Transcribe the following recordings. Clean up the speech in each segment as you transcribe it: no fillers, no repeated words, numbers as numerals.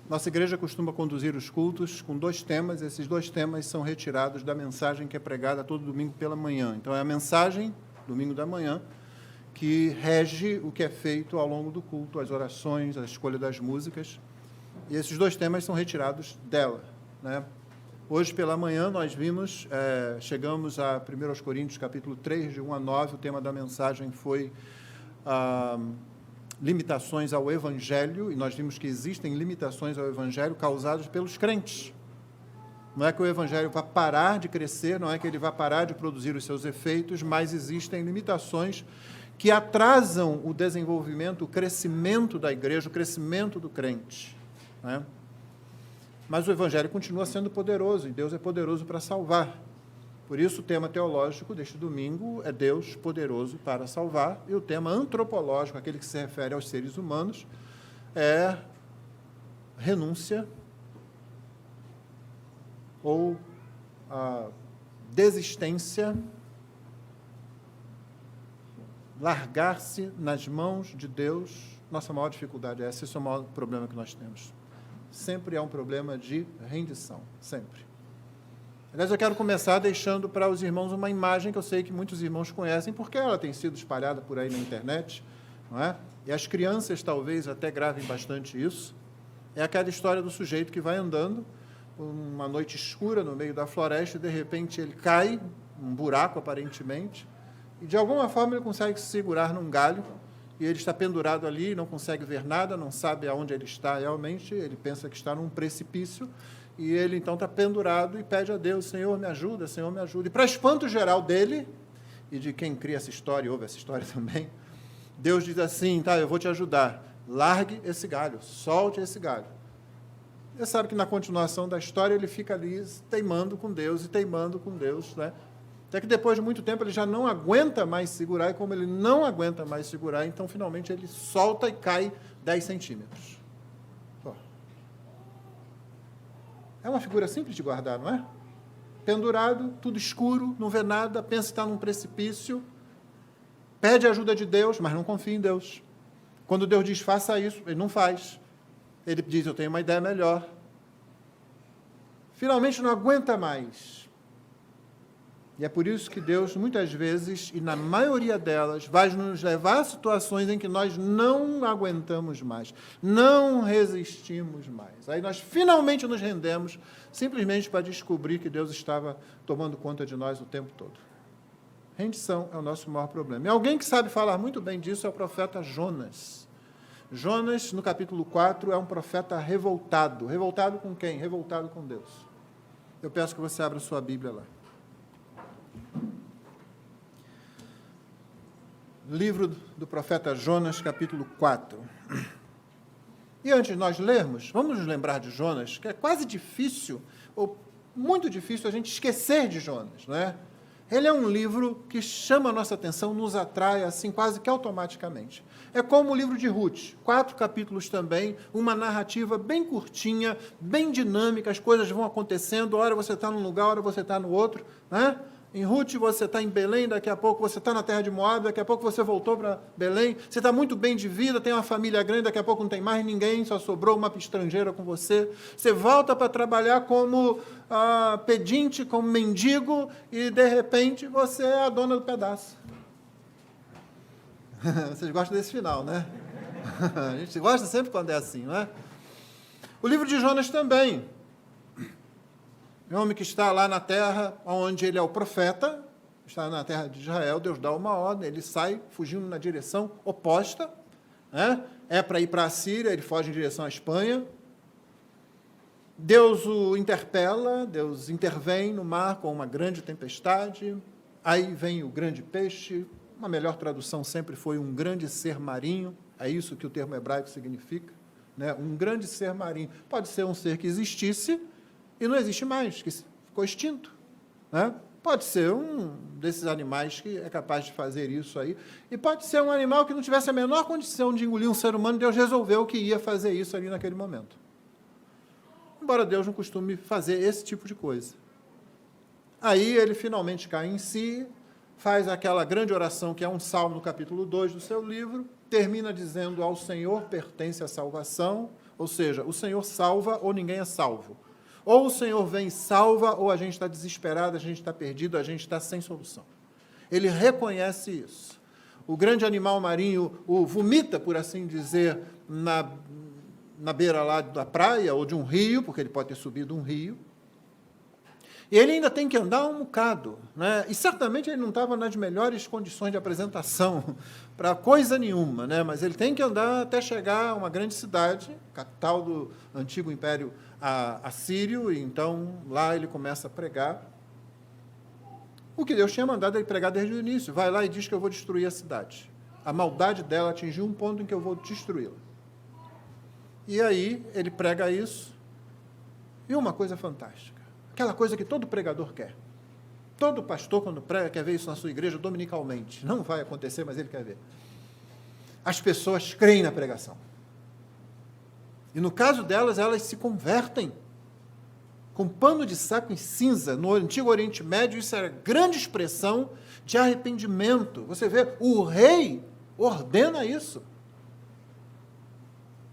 Nossa igreja costuma conduzir os cultos com 2 temas. Esses 2 temas são retirados da mensagem que é pregada todo domingo pela manhã. Então, é a mensagem, domingo da manhã, que rege o que é feito ao longo do culto, as orações, a escolha das músicas. E esses 2 temas são retirados dela, né? Hoje, pela manhã, nós chegamos a 1 Coríntios, capítulo 3, de 1 a 9. O tema da mensagem foi limitações ao Evangelho, e nós vimos que existem limitações ao Evangelho causadas pelos crentes. Não é que o Evangelho vai parar de crescer, não é que ele vai parar de produzir os seus efeitos, mas existem limitações que atrasam o desenvolvimento, o crescimento da igreja, o crescimento do crente, né? Mas o Evangelho continua sendo poderoso, e Deus é poderoso para salvar. Por isso, o tema teológico deste domingo é Deus poderoso para salvar, e o tema antropológico, aquele que se refere aos seres humanos, é renúncia ou a desistência, largar-se nas mãos de Deus. Nossa maior dificuldade é essa, esse é o maior problema que nós temos. Sempre é um problema de rendição, sempre. Aliás, eu quero começar deixando para os irmãos uma imagem que eu sei que muitos irmãos conhecem, porque ela tem sido espalhada por aí na internet, não é? E as crianças talvez até gravem bastante isso. É aquela história do sujeito que vai andando uma noite escura no meio da floresta e, de repente, ele cai, um buraco aparentemente, e de alguma forma ele consegue se segurar num galho, e ele está pendurado ali, não consegue ver nada, não sabe aonde ele está realmente, ele pensa que está num precipício, e ele, então, está pendurado e pede a Deus, Senhor, me ajuda, Senhor, me ajuda. E, para espanto geral dele, e de quem cria essa história, ouve essa história também, Deus diz assim, tá, eu vou te ajudar, largue esse galho, solte esse galho. Você sabe que, na continuação da história, ele fica ali teimando com Deus, né? Até que, depois de muito tempo, ele já não aguenta mais segurar, e como ele não aguenta mais segurar, então, finalmente, ele solta e cai 10 centímetros. É uma figura simples de guardar, não é? Pendurado, tudo escuro, não vê nada, pensa que está num precipício, pede a ajuda de Deus, mas não confia em Deus. Quando Deus diz, faça isso, ele não faz. Ele diz, eu tenho uma ideia melhor. Finalmente não aguenta mais. E é por isso que Deus, muitas vezes, e na maioria delas, vai nos levar a situações em que nós não aguentamos mais, não resistimos mais. Aí nós finalmente nos rendemos, simplesmente para descobrir que Deus estava tomando conta de nós o tempo todo. Rendição é o nosso maior problema. E alguém que sabe falar muito bem disso é o profeta Jonas. Jonas, no capítulo 4, é um profeta revoltado. Revoltado com quem? Revoltado com Deus. Eu peço que você abra sua Bíblia lá. Livro do profeta Jonas, capítulo 4. E antes de nós lermos, vamos nos lembrar de Jonas, que é quase difícil, ou muito difícil, a gente esquecer de Jonas, não é? Ele é um livro que chama a nossa atenção, nos atrai, assim, quase que automaticamente. É como o livro de Ruth, 4 capítulos também, uma narrativa bem curtinha, bem dinâmica, as coisas vão acontecendo, hora você está num lugar, hora você está no outro, né? Em Ruth você está em Belém, daqui a pouco você está na terra de Moab, daqui a pouco você voltou para Belém, você está muito bem de vida, tem uma família grande, daqui a pouco não tem mais ninguém, só sobrou uma estrangeira com você. Você volta para trabalhar como pedinte, como mendigo, e de repente você é a dona do pedaço. Vocês gostam desse final, né? A gente gosta sempre quando é assim, não é? O livro de Jonas também. É um homem que está lá na terra, onde ele é o profeta, está na terra de Israel, Deus dá uma ordem, ele sai fugindo na direção oposta, né? É para ir para a Síria, ele foge em direção à Espanha. Deus o interpela, Deus intervém no mar com uma grande tempestade, aí vem o grande peixe, uma melhor tradução sempre foi um grande ser marinho, é isso que o termo hebraico significa, né? Um grande ser marinho. Pode ser um ser que existisse, e não existe mais, que ficou extinto, né? Pode ser um desses animais que é capaz de fazer isso aí, e pode ser um animal que não tivesse a menor condição de engolir um ser humano, Deus resolveu que ia fazer isso ali naquele momento. Embora Deus não costume fazer esse tipo de coisa. Aí ele finalmente cai em si, faz aquela grande oração que é um salmo no capítulo 2 do seu livro, termina dizendo, ao Senhor pertence a salvação, Ou seja, o Senhor salva ou ninguém é salvo. Ou o Senhor vem e salva, ou a gente está desesperado, a gente está perdido, a gente está sem solução. Ele reconhece isso. O grande animal marinho o vomita, por assim dizer, na beira lá da praia ou de um rio, porque ele pode ter subido um rio. E ele ainda tem que andar um bocado, né? E certamente ele não estava nas melhores condições de apresentação para coisa nenhuma, né? Mas ele tem que andar até chegar a uma grande cidade, capital do antigo Império Assírio, e então lá ele começa a pregar o que Deus tinha mandado ele pregar desde o início. Vai lá e diz que eu vou destruir a cidade. A maldade dela atingiu um ponto em que eu vou destruí-la. E aí ele prega isso, e uma coisa fantástica. Aquela coisa que todo pregador quer. Todo pastor, quando prega, quer ver isso na sua igreja dominicalmente. Não vai acontecer, mas ele quer ver. As pessoas creem na pregação. E no caso delas, elas se convertem. Com pano de saco em cinza, no Antigo Oriente Médio, isso era grande expressão de arrependimento. Você vê, o rei ordena isso.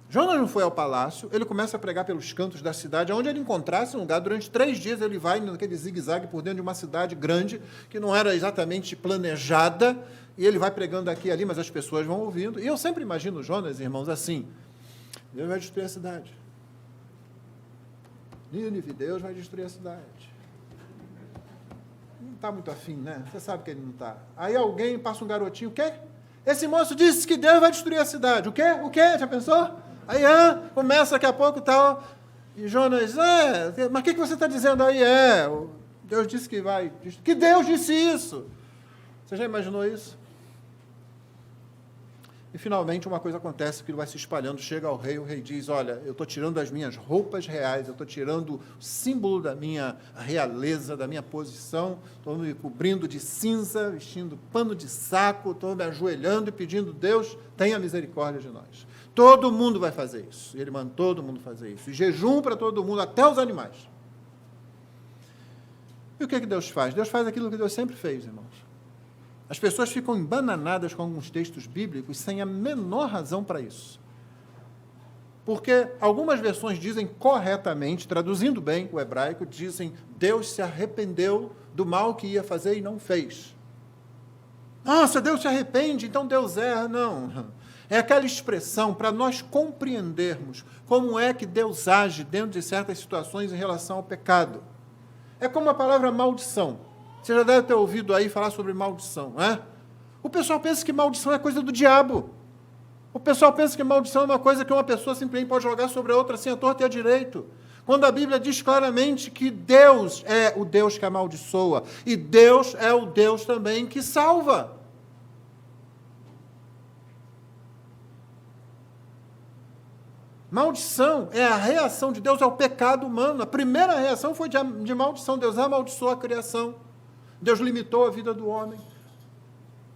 Jonas não foi ao palácio, ele começa a pregar pelos cantos da cidade, onde ele encontrasse um lugar. Durante 3 dias ele vai naquele zigue-zague por dentro de uma cidade grande, que não era exatamente planejada, e ele vai pregando aqui e ali, mas as pessoas vão ouvindo. E eu sempre imagino Jonas, irmãos, assim: Deus vai destruir a cidade. Nínive, Deus vai destruir a cidade. Não está muito afim, né? Você sabe que ele não está. Aí alguém passa um garotinho, o quê? Esse moço disse que Deus vai destruir a cidade. O quê? O quê? Já pensou? Aí, começa daqui a pouco e tal, e Jonas, mas o que você está dizendo aí? Deus disse que vai, que Deus disse isso. Você já imaginou isso? E, finalmente, uma coisa acontece, que ele vai se espalhando, chega ao rei, o rei diz, olha, eu estou tirando as minhas roupas reais, eu estou tirando o símbolo da minha realeza, da minha posição, estou me cobrindo de cinza, vestindo pano de saco, estou me ajoelhando e pedindo, Deus, tenha misericórdia de nós. Todo mundo vai fazer isso. E ele manda todo mundo fazer isso. E jejum para todo mundo, até os animais. E o que Deus faz? Deus faz aquilo que Deus sempre fez, irmãos. As pessoas ficam embananadas com alguns textos bíblicos sem a menor razão para isso. Porque algumas versões dizem corretamente, traduzindo bem o hebraico, dizem, Deus se arrependeu do mal que ia fazer e não fez. Nossa, Deus se arrepende, então Deus erra. Não. É aquela expressão para nós compreendermos como é que Deus age dentro de certas situações em relação ao pecado. É como a palavra maldição. Você já deve ter ouvido aí falar sobre maldição, não é? O pessoal pensa que maldição é coisa do diabo. O pessoal pensa que maldição é uma coisa que uma pessoa simplesmente pode jogar sobre a outra assim, à torta e à direito. Quando a Bíblia diz claramente que Deus é o Deus que amaldiçoa, e Deus é o Deus também que salva. Maldição é a reação de Deus ao pecado humano. A primeira reação foi de maldição. Deus amaldiçoou a criação. Deus limitou a vida do homem.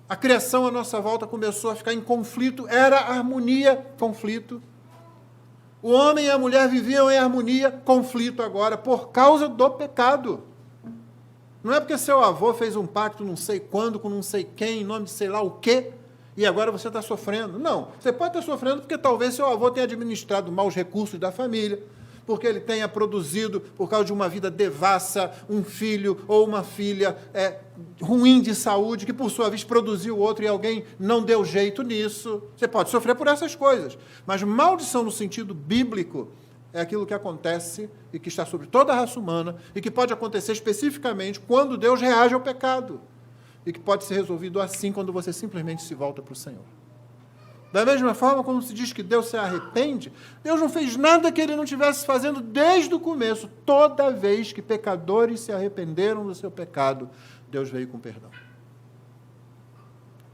A criação à nossa volta começou a ficar em conflito. Era harmonia, conflito. O homem e a mulher viviam em harmonia, conflito agora, por causa do pecado. Não é porque seu avô fez um pacto não sei quando, com não sei quem, em nome de sei lá o quê, e agora você está sofrendo. Não, você pode estar sofrendo porque talvez seu avô tenha administrado mal os recursos da família, porque ele tenha produzido, por causa de uma vida devassa, um filho ou uma filha ruim de saúde, que por sua vez produziu outro e alguém não deu jeito nisso. Você pode sofrer por essas coisas, mas maldição no sentido bíblico é aquilo que acontece e que está sobre toda a raça humana e que pode acontecer especificamente quando Deus reage ao pecado. E que pode ser resolvido assim quando você simplesmente se volta para o Senhor. Da mesma forma, quando se diz que Deus se arrepende, Deus não fez nada que ele não estivesse fazendo desde o começo. Toda vez que pecadores se arrependeram do seu pecado, Deus veio com perdão.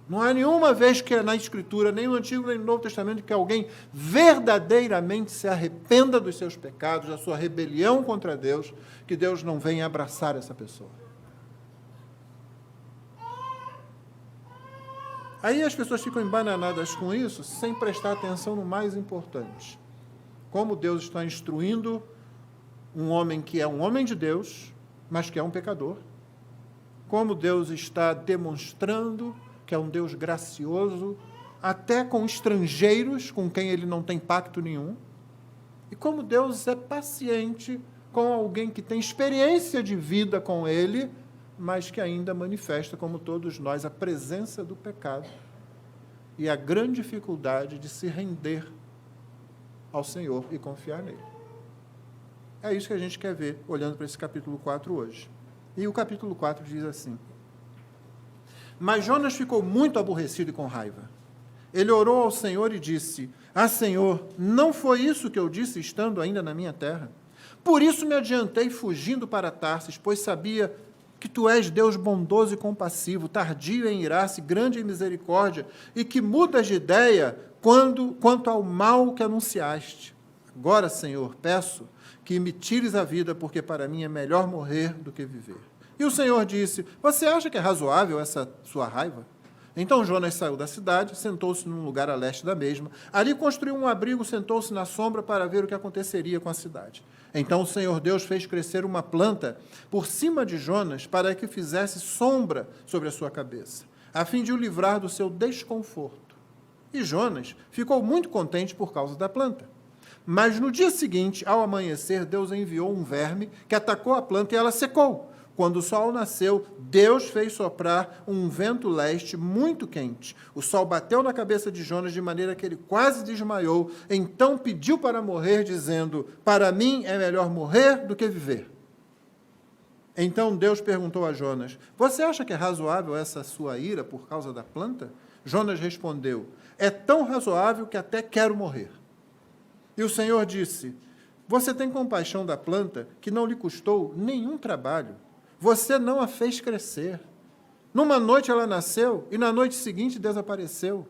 Não há nenhuma vez que na Escritura, nem no Antigo nem no Novo Testamento, que alguém verdadeiramente se arrependa dos seus pecados, da sua rebelião contra Deus, que Deus não venha abraçar essa pessoa. Aí as pessoas ficam embananadas com isso, sem prestar atenção no mais importante. Como Deus está instruindo um homem que é um homem de Deus, mas que é um pecador. Como Deus está demonstrando que é um Deus gracioso, até com estrangeiros, com quem ele não tem pacto nenhum. E como Deus é paciente com alguém que tem experiência de vida com ele, mas que ainda manifesta, como todos nós, a presença do pecado e a grande dificuldade de se render ao Senhor e confiar nele. É isso que a gente quer ver, olhando para esse capítulo 4 hoje. E o capítulo 4 diz assim: Mas Jonas ficou muito aborrecido e com raiva. Ele orou ao Senhor e disse: Senhor, não foi isso que eu disse estando ainda na minha terra? Por isso me adiantei fugindo para Tarsis, pois sabia que tu és Deus bondoso e compassivo, tardio em irar-se, grande em misericórdia, e que mudas de ideia quanto ao mal que anunciaste. Agora, Senhor, peço que me tires a vida, porque para mim é melhor morrer do que viver. E o Senhor disse: Você acha que é razoável essa sua raiva? Então Jonas saiu da cidade, sentou-se num lugar a leste da mesma. Ali construiu um abrigo, sentou-se na sombra para ver o que aconteceria com a cidade. Então o Senhor Deus fez crescer uma planta por cima de Jonas para que fizesse sombra sobre a sua cabeça, a fim de o livrar do seu desconforto. E Jonas ficou muito contente por causa da planta. Mas no dia seguinte, ao amanhecer, Deus enviou um verme que atacou a planta e ela secou. Quando o sol nasceu, Deus fez soprar um vento leste muito quente. O sol bateu na cabeça de Jonas de maneira que ele quase desmaiou. Então pediu para morrer, dizendo: Para mim é melhor morrer do que viver. Então Deus perguntou a Jonas: Você acha que é razoável essa sua ira por causa da planta? Jonas respondeu: É tão razoável que até quero morrer. E o Senhor disse: Você tem compaixão da planta que não lhe custou nenhum trabalho. Você não a fez crescer. Numa noite ela nasceu e na noite seguinte desapareceu.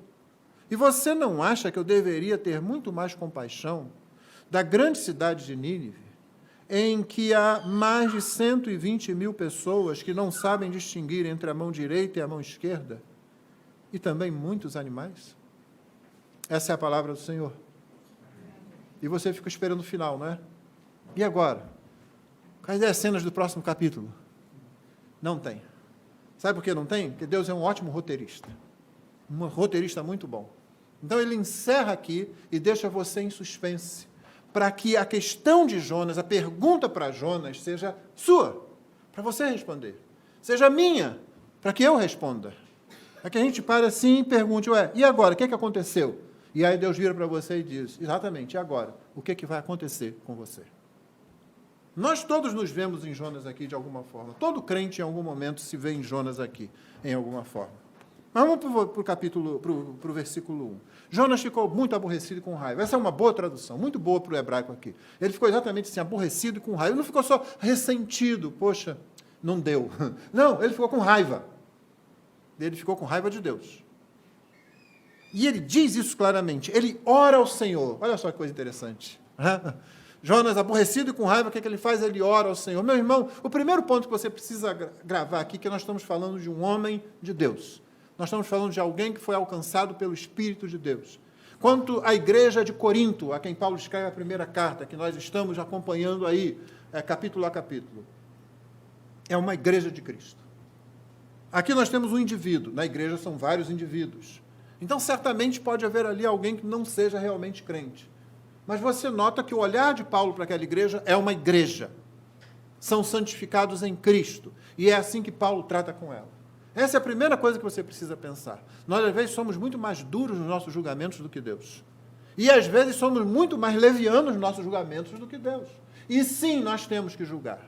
E você não acha que eu deveria ter muito mais compaixão da grande cidade de Nínive, em que há mais de 120.000 pessoas que não sabem distinguir entre a mão direita e a mão esquerda, e também muitos animais? Essa é a palavra do Senhor. E você fica esperando o final, não é? E agora? Quais são as cenas do próximo capítulo? Não tem. Sabe por que não tem? Porque Deus é um ótimo roteirista. Um roteirista muito bom. Então ele encerra aqui e deixa você em suspense, para que a questão de Jonas, a pergunta para Jonas, seja sua, para você responder. Seja minha, para que eu responda. Para que a gente pare assim e pergunte: e agora? O que aconteceu? E aí Deus vira para você e diz: exatamente, e agora? O que vai acontecer com você? Nós todos nos vemos em Jonas aqui de alguma forma. Todo crente em algum momento se vê em Jonas aqui, em alguma forma. Mas vamos para o capítulo, para o versículo 1. Jonas ficou muito aborrecido e com raiva. Essa é uma boa tradução, muito boa para o hebraico aqui. Ele ficou exatamente assim, aborrecido e com raiva. Ele não ficou só ressentido, poxa, não deu. Não, ele ficou com raiva. Ele ficou com raiva de Deus. E ele diz isso claramente. Ele ora ao Senhor. Olha só que coisa interessante. Jonas, aborrecido e com raiva, o que ele faz? Ele ora ao Senhor. Meu irmão, o primeiro ponto que você precisa gravar aqui é que nós estamos falando de um homem de Deus. Nós estamos falando de alguém que foi alcançado pelo Espírito de Deus. Quanto à igreja de Corinto, a quem Paulo escreve a primeira carta, que nós estamos acompanhando aí, capítulo a capítulo, é uma igreja de Cristo. Aqui nós temos um indivíduo, na igreja são vários indivíduos. Então, certamente pode haver ali alguém que não seja realmente crente. Mas você nota que o olhar de Paulo para aquela igreja é uma igreja. São santificados em Cristo. E é assim que Paulo trata com ela. Essa é a primeira coisa que você precisa pensar. Nós, às vezes, somos muito mais duros nos nossos julgamentos do que Deus. E, às vezes, somos muito mais levianos nos nossos julgamentos do que Deus. E, sim, nós temos que julgar.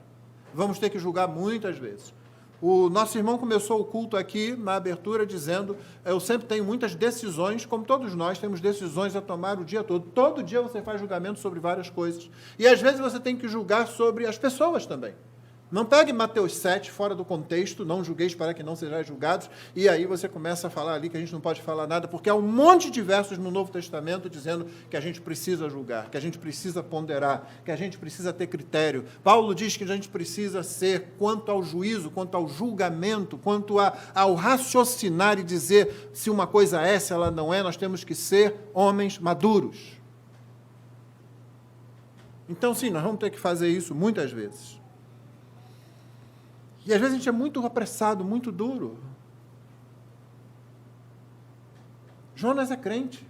Vamos ter que julgar muitas vezes. O nosso irmão começou o culto aqui, na abertura, dizendo: eu sempre tenho muitas decisões, como todos nós temos decisões a tomar o dia todo. Todo dia você faz julgamento sobre várias coisas. E, às vezes, você tem que julgar sobre as pessoas também. Não pegue Mateus 7 fora do contexto, não julgueis para que não sejais julgados, e aí você começa a falar ali que a gente não pode falar nada, porque há um monte de versos no Novo Testamento dizendo que a gente precisa julgar, que a gente precisa ponderar, que a gente precisa ter critério. Paulo diz que a gente precisa ser, quanto ao juízo, quanto ao julgamento, quanto ao raciocinar e dizer se uma coisa é, se ela não é, nós temos que ser homens maduros. Então, sim, nós vamos ter que fazer isso muitas vezes. E às vezes a gente é muito apressado, muito duro. Jonas é crente.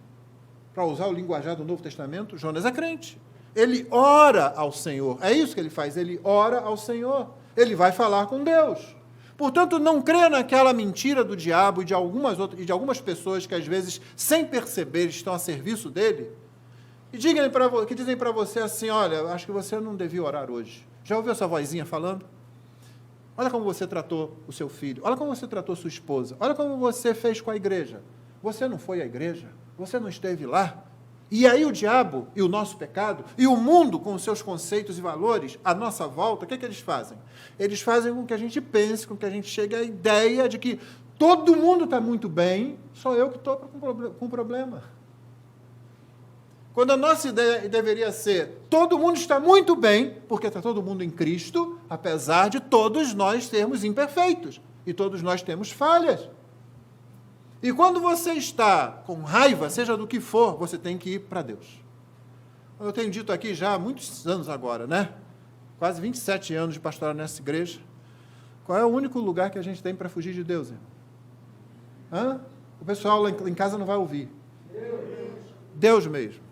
Para usar o linguajar do Novo Testamento, Jonas é crente. Ele ora ao Senhor. É isso que ele faz, ele ora ao Senhor. Ele vai falar com Deus. Portanto, não creia naquela mentira do diabo e de algumas pessoas que, às vezes, sem perceber, estão a serviço dele, e que dizem para você assim, olha, acho que você não devia orar hoje. Já ouviu essa vozinha falando? Olha como você tratou o seu filho, olha como você tratou sua esposa, olha como você fez com a igreja. Você não foi à igreja, você não esteve lá. E aí o diabo e o nosso pecado, e o mundo com os seus conceitos e valores, à nossa volta, o que eles fazem? Eles fazem com que a gente pense, com que a gente chegue à ideia de que todo mundo está muito bem, só eu que estou com problema. Quando a nossa ideia deveria ser, todo mundo está muito bem, porque está todo mundo em Cristo, apesar de todos nós sermos imperfeitos, e todos nós temos falhas. E quando você está com raiva, seja do que for, você tem que ir para Deus. Eu tenho dito aqui já há muitos anos agora, né? Quase 27 anos de pastorar nessa igreja. Qual é o único lugar que a gente tem para fugir de Deus, irmão? O pessoal lá em casa não vai ouvir. Deus mesmo.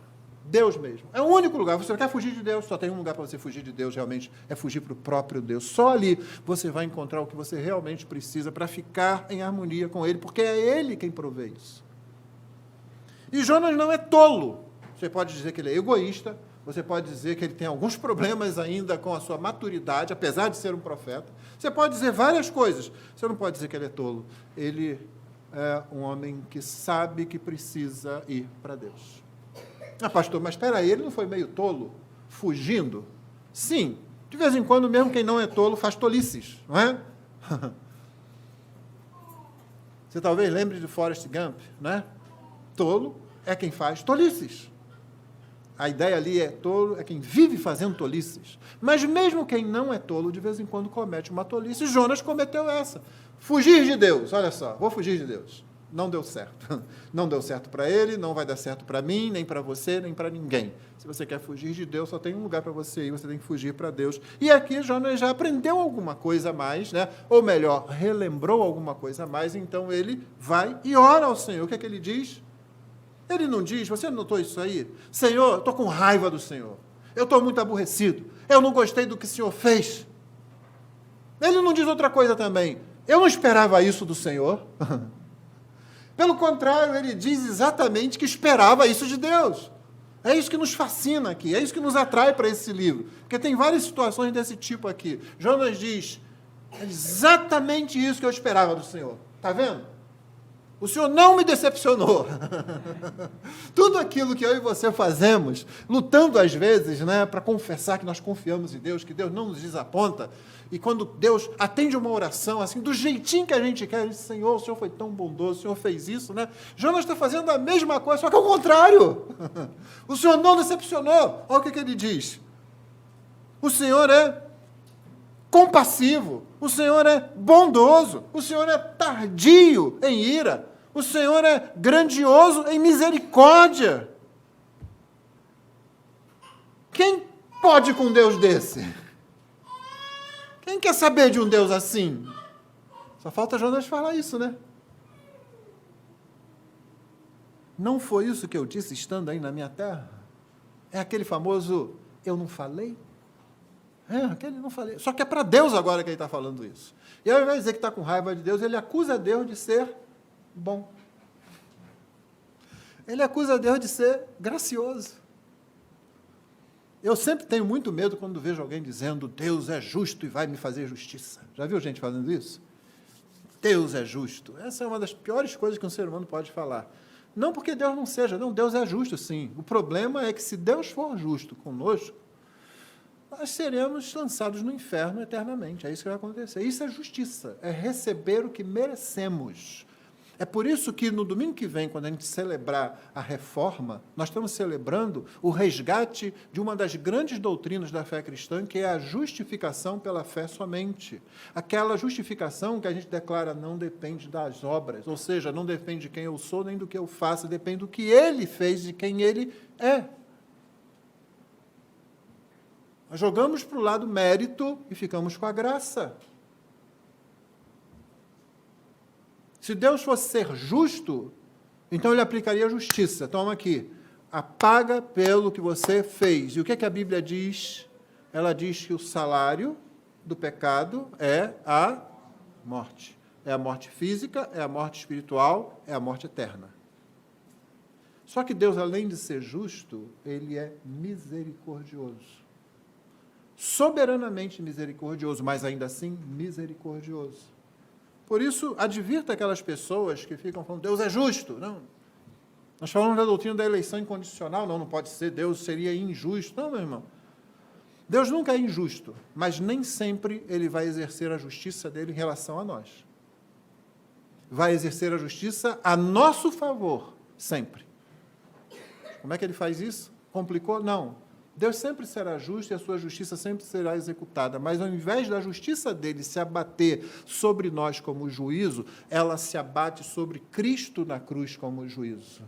Deus mesmo. É o único lugar. Você quer fugir de Deus, só tem um lugar para você fugir de Deus, realmente, é fugir para o próprio Deus. Só ali você vai encontrar o que você realmente precisa para ficar em harmonia com Ele, porque é Ele quem provê isso. E Jonas não é tolo. Você pode dizer que ele é egoísta, você pode dizer que ele tem alguns problemas ainda com a sua maturidade, apesar de ser um profeta. Você pode dizer várias coisas. Você não pode dizer que ele é tolo. Ele é um homem que sabe que precisa ir para Deus. Ah, pastor, mas espera aí, ele não foi meio tolo, fugindo? Sim, de vez em quando, mesmo quem não é tolo faz tolices, não é? Você talvez lembre de Forrest Gump, né? Tolo é quem faz tolices. A ideia ali é tolo, é quem vive fazendo tolices. Mas mesmo quem não é tolo, de vez em quando comete uma tolice. Jonas cometeu essa. Fugir de Deus, olha só, vou fugir de Deus. Não deu certo. Não deu certo para ele, não vai dar certo para mim, nem para você, nem para ninguém. Se você quer fugir de Deus, só tem um lugar para você ir, você tem que fugir para Deus. E aqui Jonas já aprendeu alguma coisa a mais, né? Ou melhor, relembrou alguma coisa a mais, então ele vai e ora ao Senhor. O que é que ele diz? Ele não diz, você notou isso aí? Senhor, eu estou com raiva do Senhor. Eu estou muito aborrecido. Eu não gostei do que o Senhor fez. Ele não diz outra coisa também. Eu não esperava isso do Senhor. Pelo contrário, ele diz exatamente que esperava isso de Deus. É isso que nos fascina aqui, é isso que nos atrai para esse livro. Porque tem várias situações desse tipo aqui. Jonas diz, é exatamente isso que eu esperava do Senhor. Está vendo? O Senhor não me decepcionou. Tudo aquilo que eu e você fazemos, lutando às vezes, né, para confessar que nós confiamos em Deus, que Deus não nos desaponta, e quando Deus atende uma oração, assim, do jeitinho que a gente quer, ele diz, Senhor, o Senhor foi tão bondoso, o Senhor fez isso, né? Jonas está fazendo a mesma coisa, só que ao contrário. O Senhor não decepcionou. Olha o que ele diz. O Senhor é compassivo, o Senhor é bondoso, o Senhor é tardio em ira, o Senhor é grandioso em misericórdia. Quem pode com um Deus desse? Quem quer saber de um Deus assim? Só falta Jonas falar isso, né? Não foi isso que eu disse estando aí na minha terra? É aquele famoso, eu não falei? É, aquele não falei. Só que é para Deus agora que ele está falando isso. E ao invés de dizer que está com raiva de Deus, ele acusa Deus de ser bom. Ele acusa Deus de ser gracioso. Eu sempre tenho muito medo quando vejo alguém dizendo Deus é justo e vai me fazer justiça. Já viu gente fazendo isso? Deus é justo. Essa é uma das piores coisas que um ser humano pode falar. Não porque Deus não seja, não, Deus é justo sim. O problema é que se Deus for justo conosco, nós seremos lançados no inferno eternamente. É isso que vai acontecer. Isso é justiça, é receber o que merecemos. É por isso que no domingo que vem, quando a gente celebrar a reforma, nós estamos celebrando o resgate de uma das grandes doutrinas da fé cristã, que é a justificação pela fé somente. Aquela justificação que a gente declara não depende das obras, ou seja, não depende de quem eu sou, nem do que eu faço, depende do que Ele fez, de quem Ele é. Nós jogamos para o lado mérito e ficamos com a graça. Se Deus fosse ser justo, então Ele aplicaria a justiça. Toma aqui, a paga pelo que você fez. E o que é que a Bíblia diz? Ela diz que o salário do pecado é a morte. É a morte física, é a morte espiritual, é a morte eterna. Só que Deus, além de ser justo, ele é misericordioso. Soberanamente misericordioso, mas ainda assim misericordioso. Por isso, advirta aquelas pessoas que ficam falando, Deus é justo. Não. Nós falamos da doutrina da eleição incondicional, não pode ser, Deus seria injusto. Não, meu irmão. Deus nunca é injusto, mas nem sempre ele vai exercer a justiça dele em relação a nós. Vai exercer a justiça a nosso favor, sempre. Como é que ele faz isso? Complicou? Não. Deus sempre será justo e a sua justiça sempre será executada, mas ao invés da justiça dele se abater sobre nós como juízo, ela se abate sobre Cristo na cruz como juízo.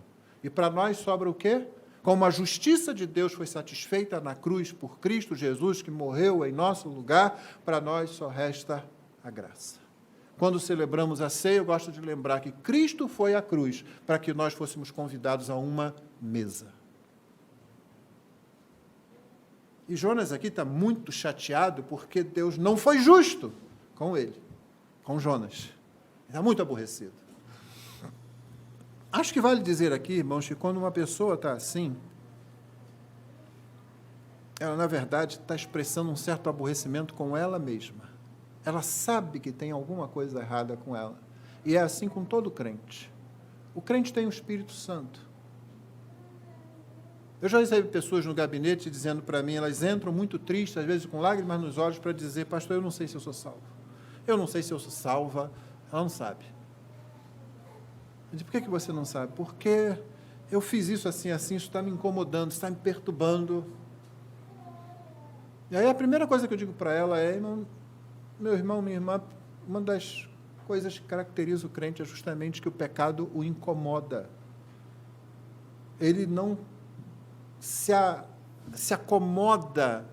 E para nós sobra o quê? Como a justiça de Deus foi satisfeita na cruz por Cristo Jesus, que morreu em nosso lugar, para nós só resta a graça. Quando celebramos a ceia, eu gosto de lembrar que Cristo foi à cruz para que nós fôssemos convidados a uma mesa. E Jonas aqui está muito chateado porque Deus não foi justo com ele, com Jonas. Ele está muito aborrecido. Acho que vale dizer aqui, irmãos, que quando uma pessoa está assim, ela, na verdade, está expressando um certo aborrecimento com ela mesma. Ela sabe que tem alguma coisa errada com ela. E é assim com todo crente. O crente tem o Espírito Santo. Eu já recebi pessoas no gabinete dizendo para mim, elas entram muito tristes, às vezes com lágrimas nos olhos, para dizer, pastor, eu não sei se eu sou salvo. Eu não sei se eu sou salva. Ela não sabe. Eu disse, por que você não sabe? Porque eu fiz isso assim, isso está me incomodando, está me perturbando. E aí a primeira coisa que eu digo para ela é, meu irmão, minha irmã, uma das coisas que caracteriza o crente é justamente que o pecado o incomoda. Ele não se acomoda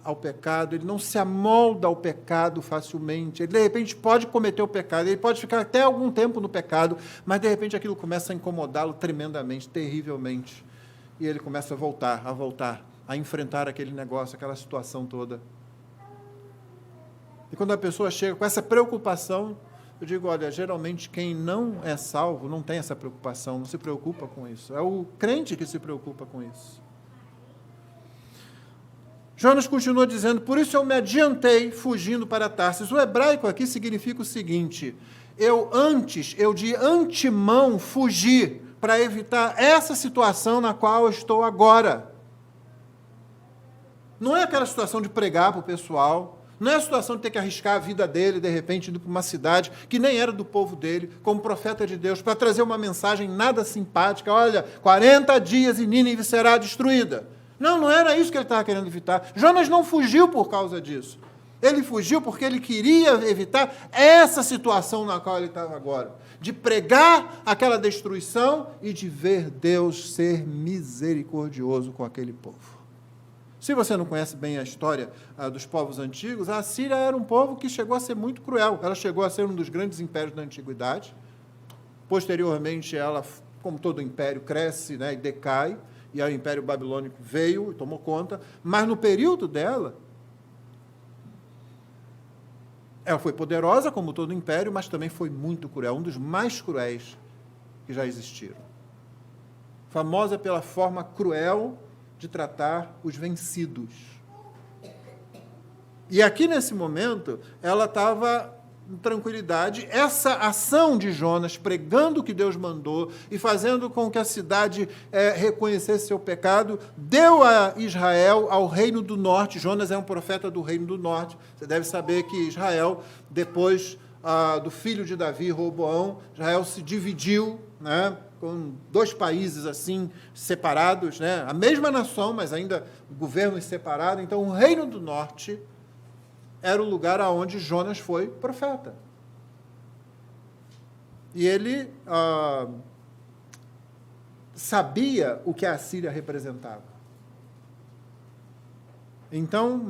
ao pecado, ele não se amolda ao pecado facilmente. Ele, de repente, pode cometer o pecado, ele pode ficar até algum tempo no pecado, mas, de repente, aquilo começa a incomodá-lo tremendamente, terrivelmente. E ele começa a voltar, a enfrentar aquele negócio, aquela situação toda. E quando a pessoa chega com essa preocupação, eu digo, olha, geralmente quem não é salvo não tem essa preocupação, não se preocupa com isso. É o crente que se preocupa com isso. Jonas continua dizendo, por isso eu me adiantei fugindo para Tarsis. O hebraico aqui significa o seguinte, eu de antemão fugi para evitar essa situação na qual eu estou agora. Não é aquela situação de pregar para o pessoal, não é a situação de ter que arriscar a vida dele, de repente, indo para uma cidade que nem era do povo dele, como profeta de Deus, para trazer uma mensagem nada simpática, olha, 40 dias e Nínive será destruída. Não era isso que ele estava querendo evitar. Jonas não fugiu por causa disso. Ele fugiu porque ele queria evitar essa situação na qual ele estava agora, de pregar aquela destruição e de ver Deus ser misericordioso com aquele povo. Se você não conhece bem a história dos povos antigos, a Assíria era um povo que chegou a ser muito cruel. Ela chegou a ser um dos grandes impérios da antiguidade. Posteriormente, ela, como todo império, cresce, né, e decai, e aí o Império Babilônico veio e tomou conta, mas no período dela, ela foi poderosa, como todo império, mas também foi muito cruel, um dos mais cruéis que já existiram. Famosa pela forma cruel de tratar os vencidos. E aqui, nesse momento, ela estava em tranquilidade. Essa ação de Jonas, pregando o que Deus mandou e fazendo com que a cidade reconhecesse seu pecado, deu a Israel, ao reino do norte. Jonas é um profeta do reino do norte. Você deve saber que Israel, depois do filho de Davi, Roboão, Israel se dividiu, né, com dois países assim separados, né, a mesma nação, mas ainda governos separados. Então, o reino do norte era o lugar aonde Jonas foi profeta. E ele sabia o que a Assíria representava. Então,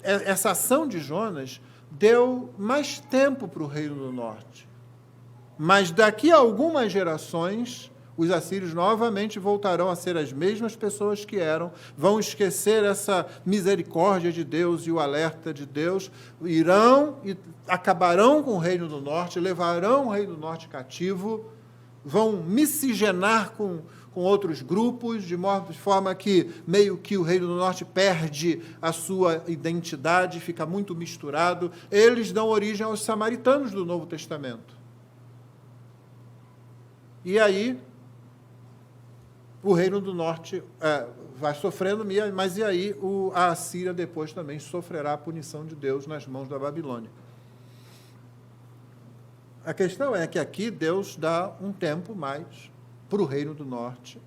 essa ação de Jonas deu mais tempo para o reino do norte. Mas daqui a algumas gerações, os assírios novamente voltarão a ser as mesmas pessoas que eram, vão esquecer essa misericórdia de Deus e o alerta de Deus, irão e acabarão com o Reino do Norte, levarão o Reino do Norte cativo, vão miscigenar com outros grupos, de forma que meio que o Reino do Norte perde a sua identidade, fica muito misturado. Eles dão origem aos samaritanos do Novo Testamento. E aí, o Reino do Norte vai sofrendo, mas e aí a Assíria depois também sofrerá a punição de Deus nas mãos da Babilônia. A questão é que aqui Deus dá um tempo mais para o Reino do Norte,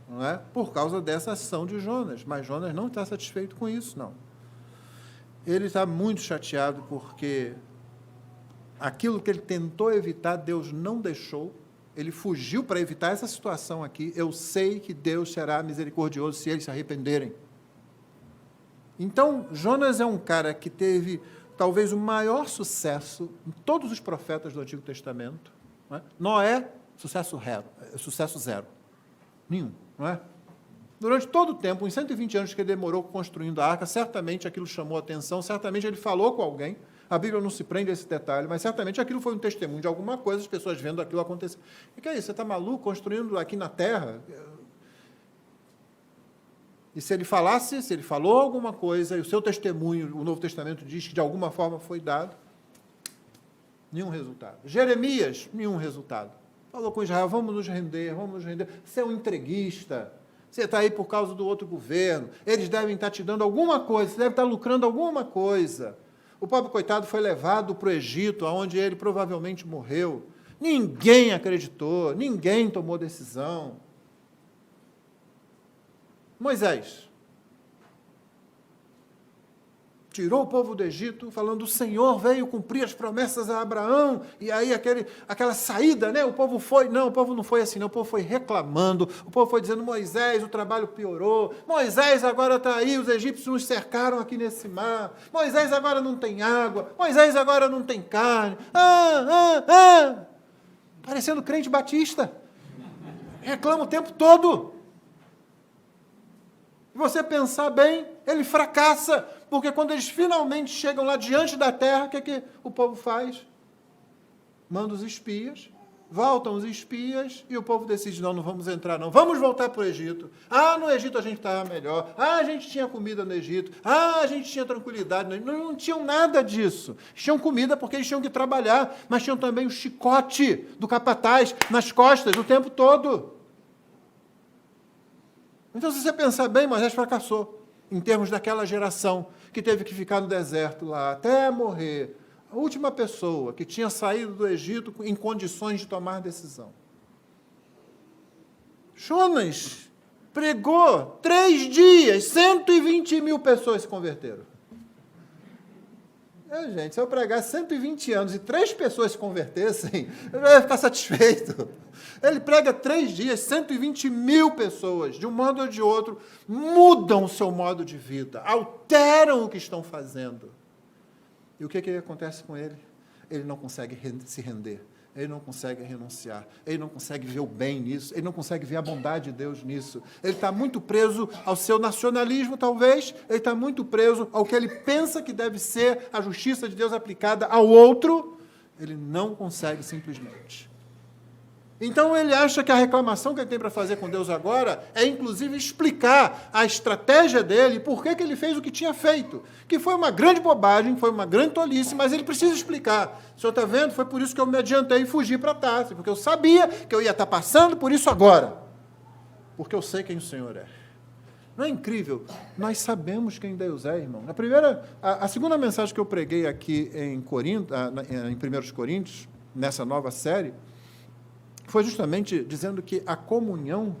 não é? Por causa dessa ação de Jonas, mas Jonas não está satisfeito com isso, não. Ele está muito chateado porque aquilo que ele tentou evitar, Deus não deixou. Ele fugiu para evitar essa situação aqui. Eu sei que Deus será misericordioso se eles se arrependerem. Então, Jonas é um cara que teve talvez o maior sucesso em todos os profetas do Antigo Testamento. Não é? Noé, sucesso zero. Nenhum, não é? Durante todo o tempo, em 120 anos que ele demorou construindo a arca, certamente aquilo chamou a atenção, certamente ele falou com alguém. A Bíblia não se prende a esse detalhe, mas certamente aquilo foi um testemunho de alguma coisa, as pessoas vendo aquilo acontecer. O que é isso? Você está maluco construindo aqui na terra? E se ele falasse, se ele falou alguma coisa, e o seu testemunho, o Novo Testamento diz que de alguma forma foi dado, nenhum resultado. Jeremias, nenhum resultado. Falou com Israel, vamos nos render. Você é um entreguista, você está aí por causa do outro governo, eles devem estar te dando alguma coisa, você deve estar lucrando alguma coisa. O pobre coitado foi levado para o Egito, onde ele provavelmente morreu. Ninguém acreditou, ninguém tomou decisão. Moisés tirou o povo do Egito, falando, o Senhor veio cumprir as promessas a Abraão, e aí aquela saída, né? O povo não foi assim, não. O povo foi reclamando, o povo foi dizendo, Moisés, o trabalho piorou, Moisés agora está aí, os egípcios nos cercaram aqui nesse mar, Moisés agora não tem água, Moisés agora não tem carne, parecendo crente batista, reclama o tempo todo. Se você pensar bem, ele fracassa, porque quando eles finalmente chegam lá diante da terra, o que o povo faz? Manda os espias, voltam os espias, e o povo decide, não vamos entrar não, vamos voltar para o Egito. No Egito a gente estava melhor, a gente tinha comida no Egito, a gente tinha tranquilidade no Egito. Não tinham nada disso. Tinham comida porque eles tinham que trabalhar, mas tinham também o chicote do capataz nas costas o tempo todo. Então, se você pensar bem, Moisés fracassou, em termos daquela geração que teve que ficar no deserto lá até morrer. A última pessoa que tinha saído do Egito em condições de tomar decisão. Jonas pregou 3 dias, 120 mil pessoas se converteram. Gente, se eu pregar 120 anos e 3 pessoas se convertessem, eu já ia ficar satisfeito. Ele prega 3 dias, 120 mil pessoas, de um modo ou de outro, mudam o seu modo de vida, alteram o que estão fazendo. E o que acontece com ele? Ele não consegue se render, ele não consegue renunciar, ele não consegue ver o bem nisso, ele não consegue ver a bondade de Deus nisso. Ele está muito preso ao seu nacionalismo, talvez, ele está muito preso ao que ele pensa que deve ser a justiça de Deus aplicada ao outro, ele não consegue simplesmente. Então, ele acha que a reclamação que ele tem para fazer com Deus agora é, inclusive, explicar a estratégia dele, por que ele fez o que tinha feito, que foi uma grande bobagem, foi uma grande tolice, mas ele precisa explicar. O senhor está vendo? Foi por isso que eu me adiantei e fugi para Tarsis, porque eu sabia que eu ia estar passando por isso agora, porque eu sei quem o Senhor é. Não é incrível? Nós sabemos quem Deus é, irmão. A segunda mensagem que eu preguei aqui em 1 Coríntios, nessa nova série, foi justamente dizendo que a comunhão,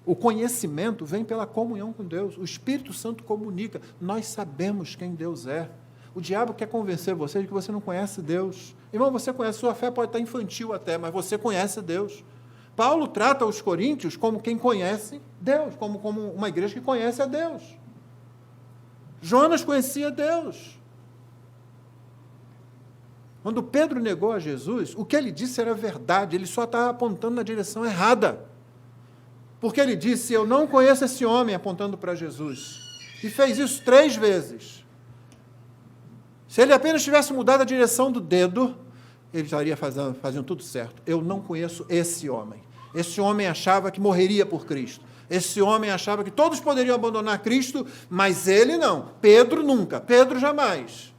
o conhecimento vem pela comunhão com Deus. O Espírito Santo comunica. Nós sabemos quem Deus é. O diabo quer convencer você de que você não conhece Deus. Irmão, você conhece, sua fé pode estar infantil até, mas você conhece Deus. Paulo trata os coríntios como quem conhece Deus, como uma igreja que conhece a Deus. Jonas conhecia Deus. Quando Pedro negou a Jesus, o que ele disse era verdade, ele só estava apontando na direção errada. Porque ele disse, eu não conheço esse homem, apontando para Jesus. E fez isso 3 vezes. Se ele apenas tivesse mudado a direção do dedo, ele estaria fazendo tudo certo. Eu não conheço esse homem. Esse homem achava que morreria por Cristo. Esse homem achava que todos poderiam abandonar Cristo, mas ele não. Pedro nunca. Pedro jamais.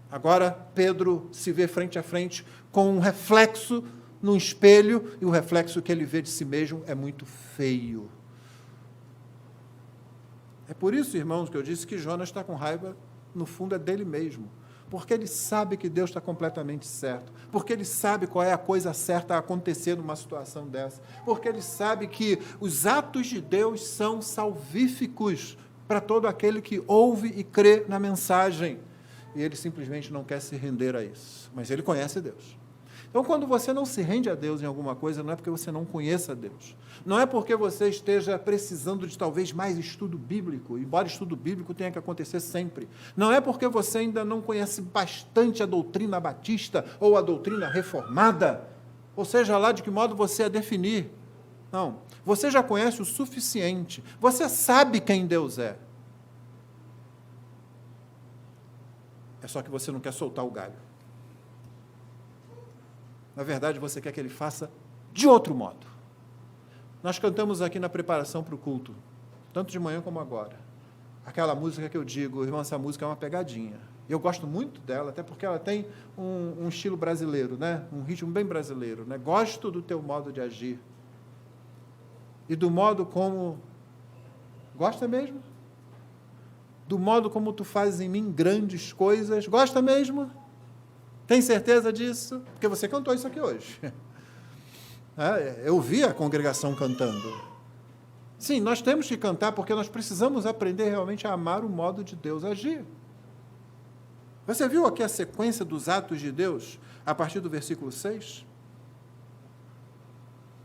Agora, Pedro se vê frente a frente com um reflexo no espelho, e o reflexo que ele vê de si mesmo é muito feio. É por isso, irmãos, que eu disse que Jonas está com raiva, no fundo é dele mesmo. Porque ele sabe que Deus está completamente certo. Porque ele sabe qual é a coisa certa a acontecer numa situação dessa. Porque ele sabe que os atos de Deus são salvíficos para todo aquele que ouve e crê na mensagem. E ele simplesmente não quer se render a isso. Mas ele conhece Deus. Então, quando você não se rende a Deus em alguma coisa, não é porque você não conheça Deus. Não é porque você esteja precisando de talvez mais estudo bíblico, embora estudo bíblico tenha que acontecer sempre. Não é porque você ainda não conhece bastante a doutrina batista ou a doutrina reformada, ou seja lá de que modo você a definir. Não. Você já conhece o suficiente. Você sabe quem Deus é. É só que você não quer soltar o galho. Na verdade, você quer que ele faça de outro modo. Nós cantamos aqui na preparação para o culto, tanto de manhã como agora. Aquela música que eu digo, irmão, essa música é uma pegadinha. Eu gosto muito dela, até porque ela tem um estilo brasileiro, né? Um ritmo bem brasileiro. Né? Gosto do teu modo de agir. E do modo como... Gosta mesmo? Do modo como tu fazes em mim grandes coisas. Gosta mesmo? Tem certeza disso? Porque você cantou isso aqui hoje. Eu vi a congregação cantando. Sim, nós temos que cantar porque nós precisamos aprender realmente a amar o modo de Deus agir. Você viu aqui a sequência dos atos de Deus, a partir do versículo 6?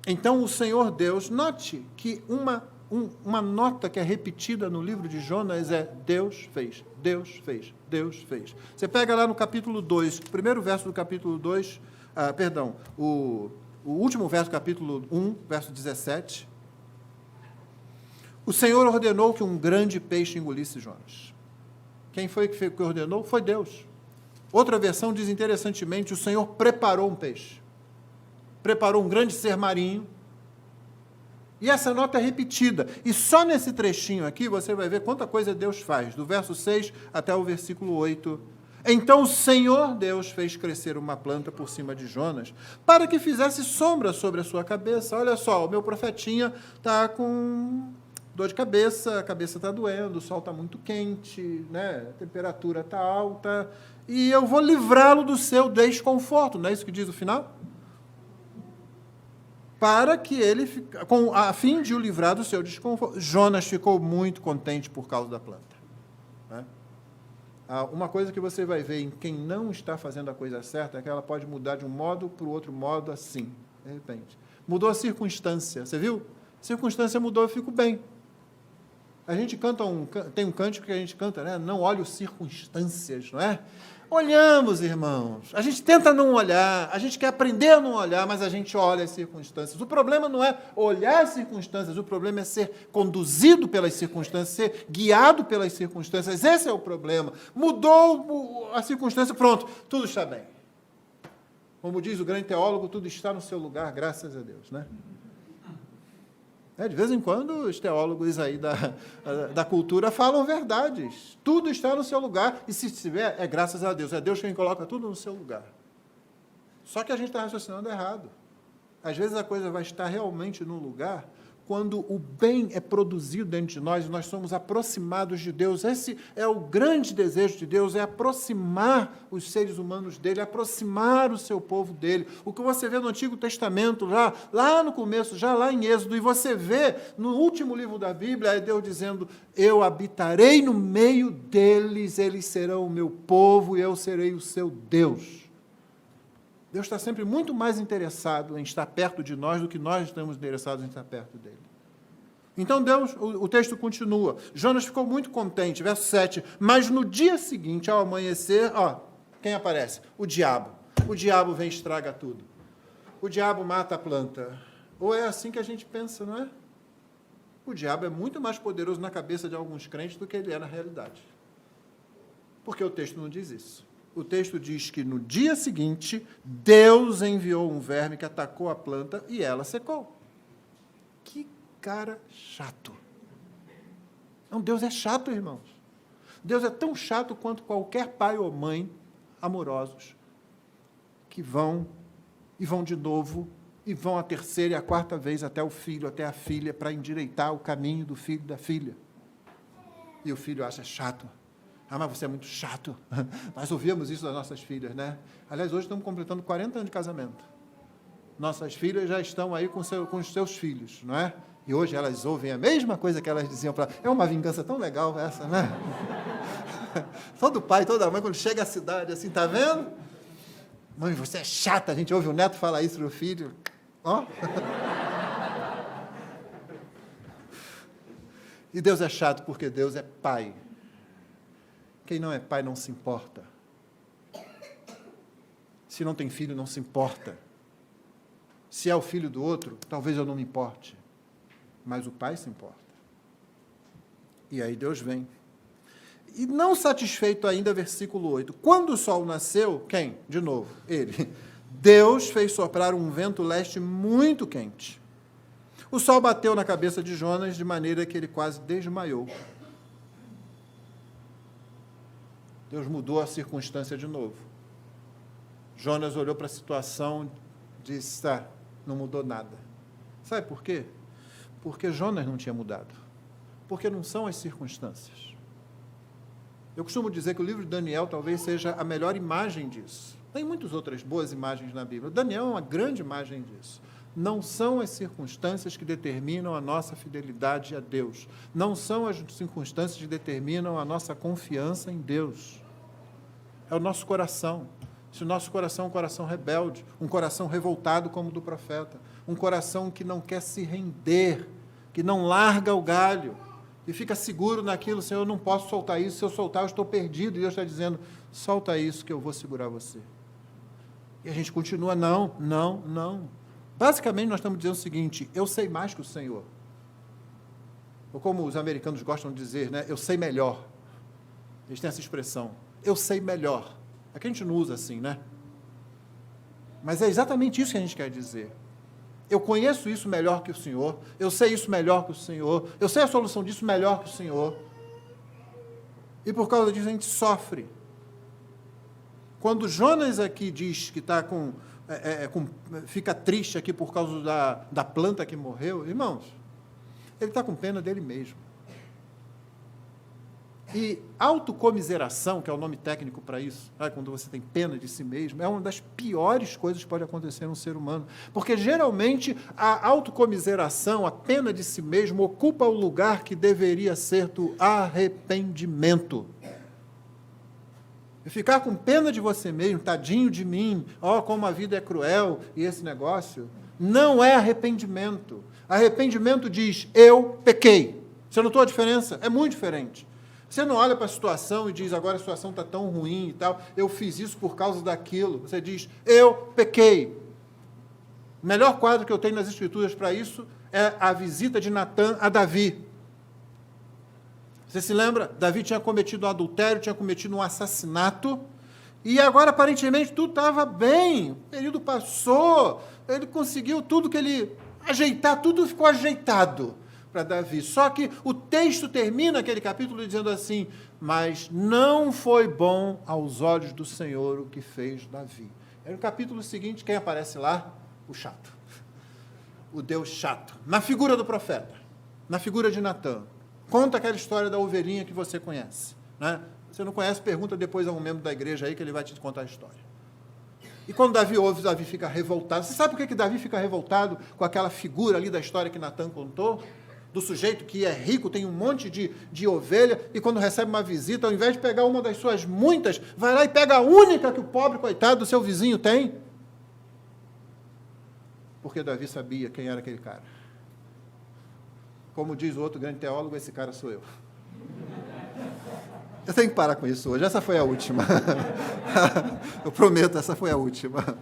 Então, o Senhor Deus, note que uma nota que é repetida no livro de Jonas é Deus fez, Deus fez, Deus fez. Você pega lá no capítulo 2, o primeiro verso do capítulo 2, o último verso do capítulo 1, verso 17. O Senhor ordenou que um grande peixe engolisse Jonas. Quem foi que ordenou? Foi Deus. Outra versão diz interessantemente, o Senhor preparou um peixe. Preparou um grande ser marinho. E essa nota é repetida. E só nesse trechinho aqui você vai ver quanta coisa Deus faz, do verso 6 até o versículo 8. Então o Senhor Deus fez crescer uma planta por cima de Jonas, para que fizesse sombra sobre a sua cabeça. Olha só, o meu profetinha está com dor de cabeça, a cabeça está doendo, o sol está muito quente, né? A temperatura está alta, e eu vou livrá-lo do seu desconforto. Não é isso que diz o final? Para que ele, a fim de o livrar do seu desconforto. Jonas ficou muito contente por causa da planta. Né? Uma coisa que você vai ver em quem não está fazendo a coisa certa é que ela pode mudar de um modo para o outro modo assim, de repente. Mudou a circunstância, você viu? A circunstância mudou, eu fico bem. A gente canta tem um cântico que a gente canta, né? Não olhe as circunstâncias, não é? Olhamos, irmãos. A gente tenta não olhar, a gente quer aprender a não olhar, mas a gente olha as circunstâncias. O problema não é olhar as circunstâncias, o problema é ser conduzido pelas circunstâncias, ser guiado pelas circunstâncias. Esse é o problema. Mudou a circunstância, pronto, tudo está bem. Como diz o grande teólogo, tudo está no seu lugar, graças a Deus, né? De vez em quando, os teólogos aí da cultura falam verdades. Tudo está no seu lugar, e se estiver, é graças a Deus. É Deus quem coloca tudo no seu lugar. Só que a gente está raciocinando errado. Às vezes a coisa vai estar realmente no lugar quando o bem é produzido dentro de nós e nós somos aproximados de Deus. Esse é o grande desejo de Deus, é aproximar os seres humanos dele, aproximar o seu povo dele. O que você vê no Antigo Testamento, lá no começo, já lá em Êxodo, e você vê no último livro da Bíblia, é Deus dizendo, eu habitarei no meio deles, eles serão o meu povo e eu serei o seu Deus. Deus está sempre muito mais interessado em estar perto de nós do que nós estamos interessados em estar perto dele. Então, o texto continua. Jonas ficou muito contente, verso 7. Mas no dia seguinte, ao amanhecer, quem aparece? O diabo. O diabo vem e estraga tudo. O diabo mata a planta. Ou é assim que a gente pensa, não é? O diabo é muito mais poderoso na cabeça de alguns crentes do que ele é na realidade. Porque o texto não diz isso. O texto diz que no dia seguinte, Deus enviou um verme que atacou a planta e ela secou. Que cara chato. Não, Deus é chato, irmãos. Deus é tão chato quanto qualquer pai ou mãe amorosos que vão e vão de novo e vão a terceira e a quarta vez até o filho, até a filha, para endireitar o caminho do filho e da filha. E o filho acha chato. Ah, mas você é muito chato. Nós ouvimos isso das nossas filhas, né? Aliás, hoje estamos completando 40 anos de casamento. Nossas filhas já estão aí com os seus filhos, não é? E hoje elas ouvem a mesma coisa que elas diziam para... É uma vingança tão legal essa, né? Todo pai, toda mãe, quando chega à cidade, assim, tá vendo? Mãe, você é chata. A gente ouve o neto falar isso para o filho. Ó. E Deus é chato porque Deus é pai. Quem não é pai não se importa. Se não tem filho, não se importa. Se é o filho do outro, talvez eu não me importe. Mas o pai se importa. E aí Deus vem. E não satisfeito ainda, versículo 8. Quando o sol nasceu, quem? De novo, ele. Deus fez soprar um vento leste muito quente. O sol bateu na cabeça de Jonas de maneira que ele quase desmaiou. Deus mudou a circunstância de novo. Jonas olhou para a situação e disse, não mudou nada. Sabe por quê? Porque Jonas não tinha mudado. Porque não são as circunstâncias. Eu costumo dizer que o livro de Daniel talvez seja a melhor imagem disso. Tem muitas outras boas imagens na Bíblia. Daniel é uma grande imagem disso. Não são as circunstâncias que determinam a nossa fidelidade a Deus. Não são as circunstâncias que determinam a nossa confiança em Deus. É o nosso coração. Se o nosso coração é um coração rebelde, um coração revoltado como o do profeta, um coração que não quer se render, que não larga o galho, e fica seguro naquilo, Senhor, eu não posso soltar isso, se eu soltar eu estou perdido, e Deus está dizendo, solta isso que eu vou segurar você. E a gente continua, não. Basicamente nós estamos dizendo o seguinte, eu sei mais que o Senhor. Ou como os americanos gostam de dizer, né, eu sei melhor. Eles têm essa expressão, eu sei melhor. Aqui a gente não usa assim, né? Mas é exatamente isso que a gente quer dizer. Eu conheço isso melhor que o Senhor, eu sei isso melhor que o Senhor, eu sei a solução disso melhor que o Senhor. E por causa disso a gente sofre. Quando Jonas aqui diz que está fica triste aqui por causa da planta que morreu, irmãos, ele está com pena dele mesmo. E autocomiseração, que é o nome técnico para isso, quando você tem pena de si mesmo, é uma das piores coisas que pode acontecer num ser humano. Porque, geralmente, a autocomiseração, a pena de si mesmo, ocupa o lugar que deveria ser do arrependimento. E ficar com pena de você mesmo, tadinho de mim, como a vida é cruel, e esse negócio, não é arrependimento. Arrependimento diz, eu pequei. Você notou a diferença? É muito diferente. Você não olha para a situação e diz, agora a situação está tão ruim e tal, eu fiz isso por causa daquilo. Você diz, eu pequei. O melhor quadro que eu tenho nas Escrituras para isso é a visita de Natã a Davi. Você se lembra? Davi tinha cometido um adultério, tinha cometido um assassinato, e agora, aparentemente, tudo estava bem. O período passou, ele conseguiu tudo que ele... ajeitar, tudo ficou ajeitado para Davi. Só que o texto termina aquele capítulo dizendo assim, mas não foi bom aos olhos do Senhor o que fez Davi. No capítulo seguinte, quem aparece lá? O chato. O Deus chato. Na figura do profeta. Na figura de Natã. Conta aquela história da ovelhinha que você conhece. Né? Você não conhece, pergunta depois a um membro da igreja aí que ele vai te contar a história. E quando Davi ouve, Davi fica revoltado. Você sabe por que Davi fica revoltado com aquela figura ali da história que Natã contou? Do sujeito que é rico, tem um monte de ovelha, e quando recebe uma visita, ao invés de pegar uma das suas muitas, vai lá e pega a única que o pobre, coitado, do seu vizinho tem. Porque Davi sabia quem era aquele cara. Como diz o outro grande teólogo, esse cara sou eu. Eu tenho que parar com isso hoje. Essa foi a última. Eu prometo, essa foi a última.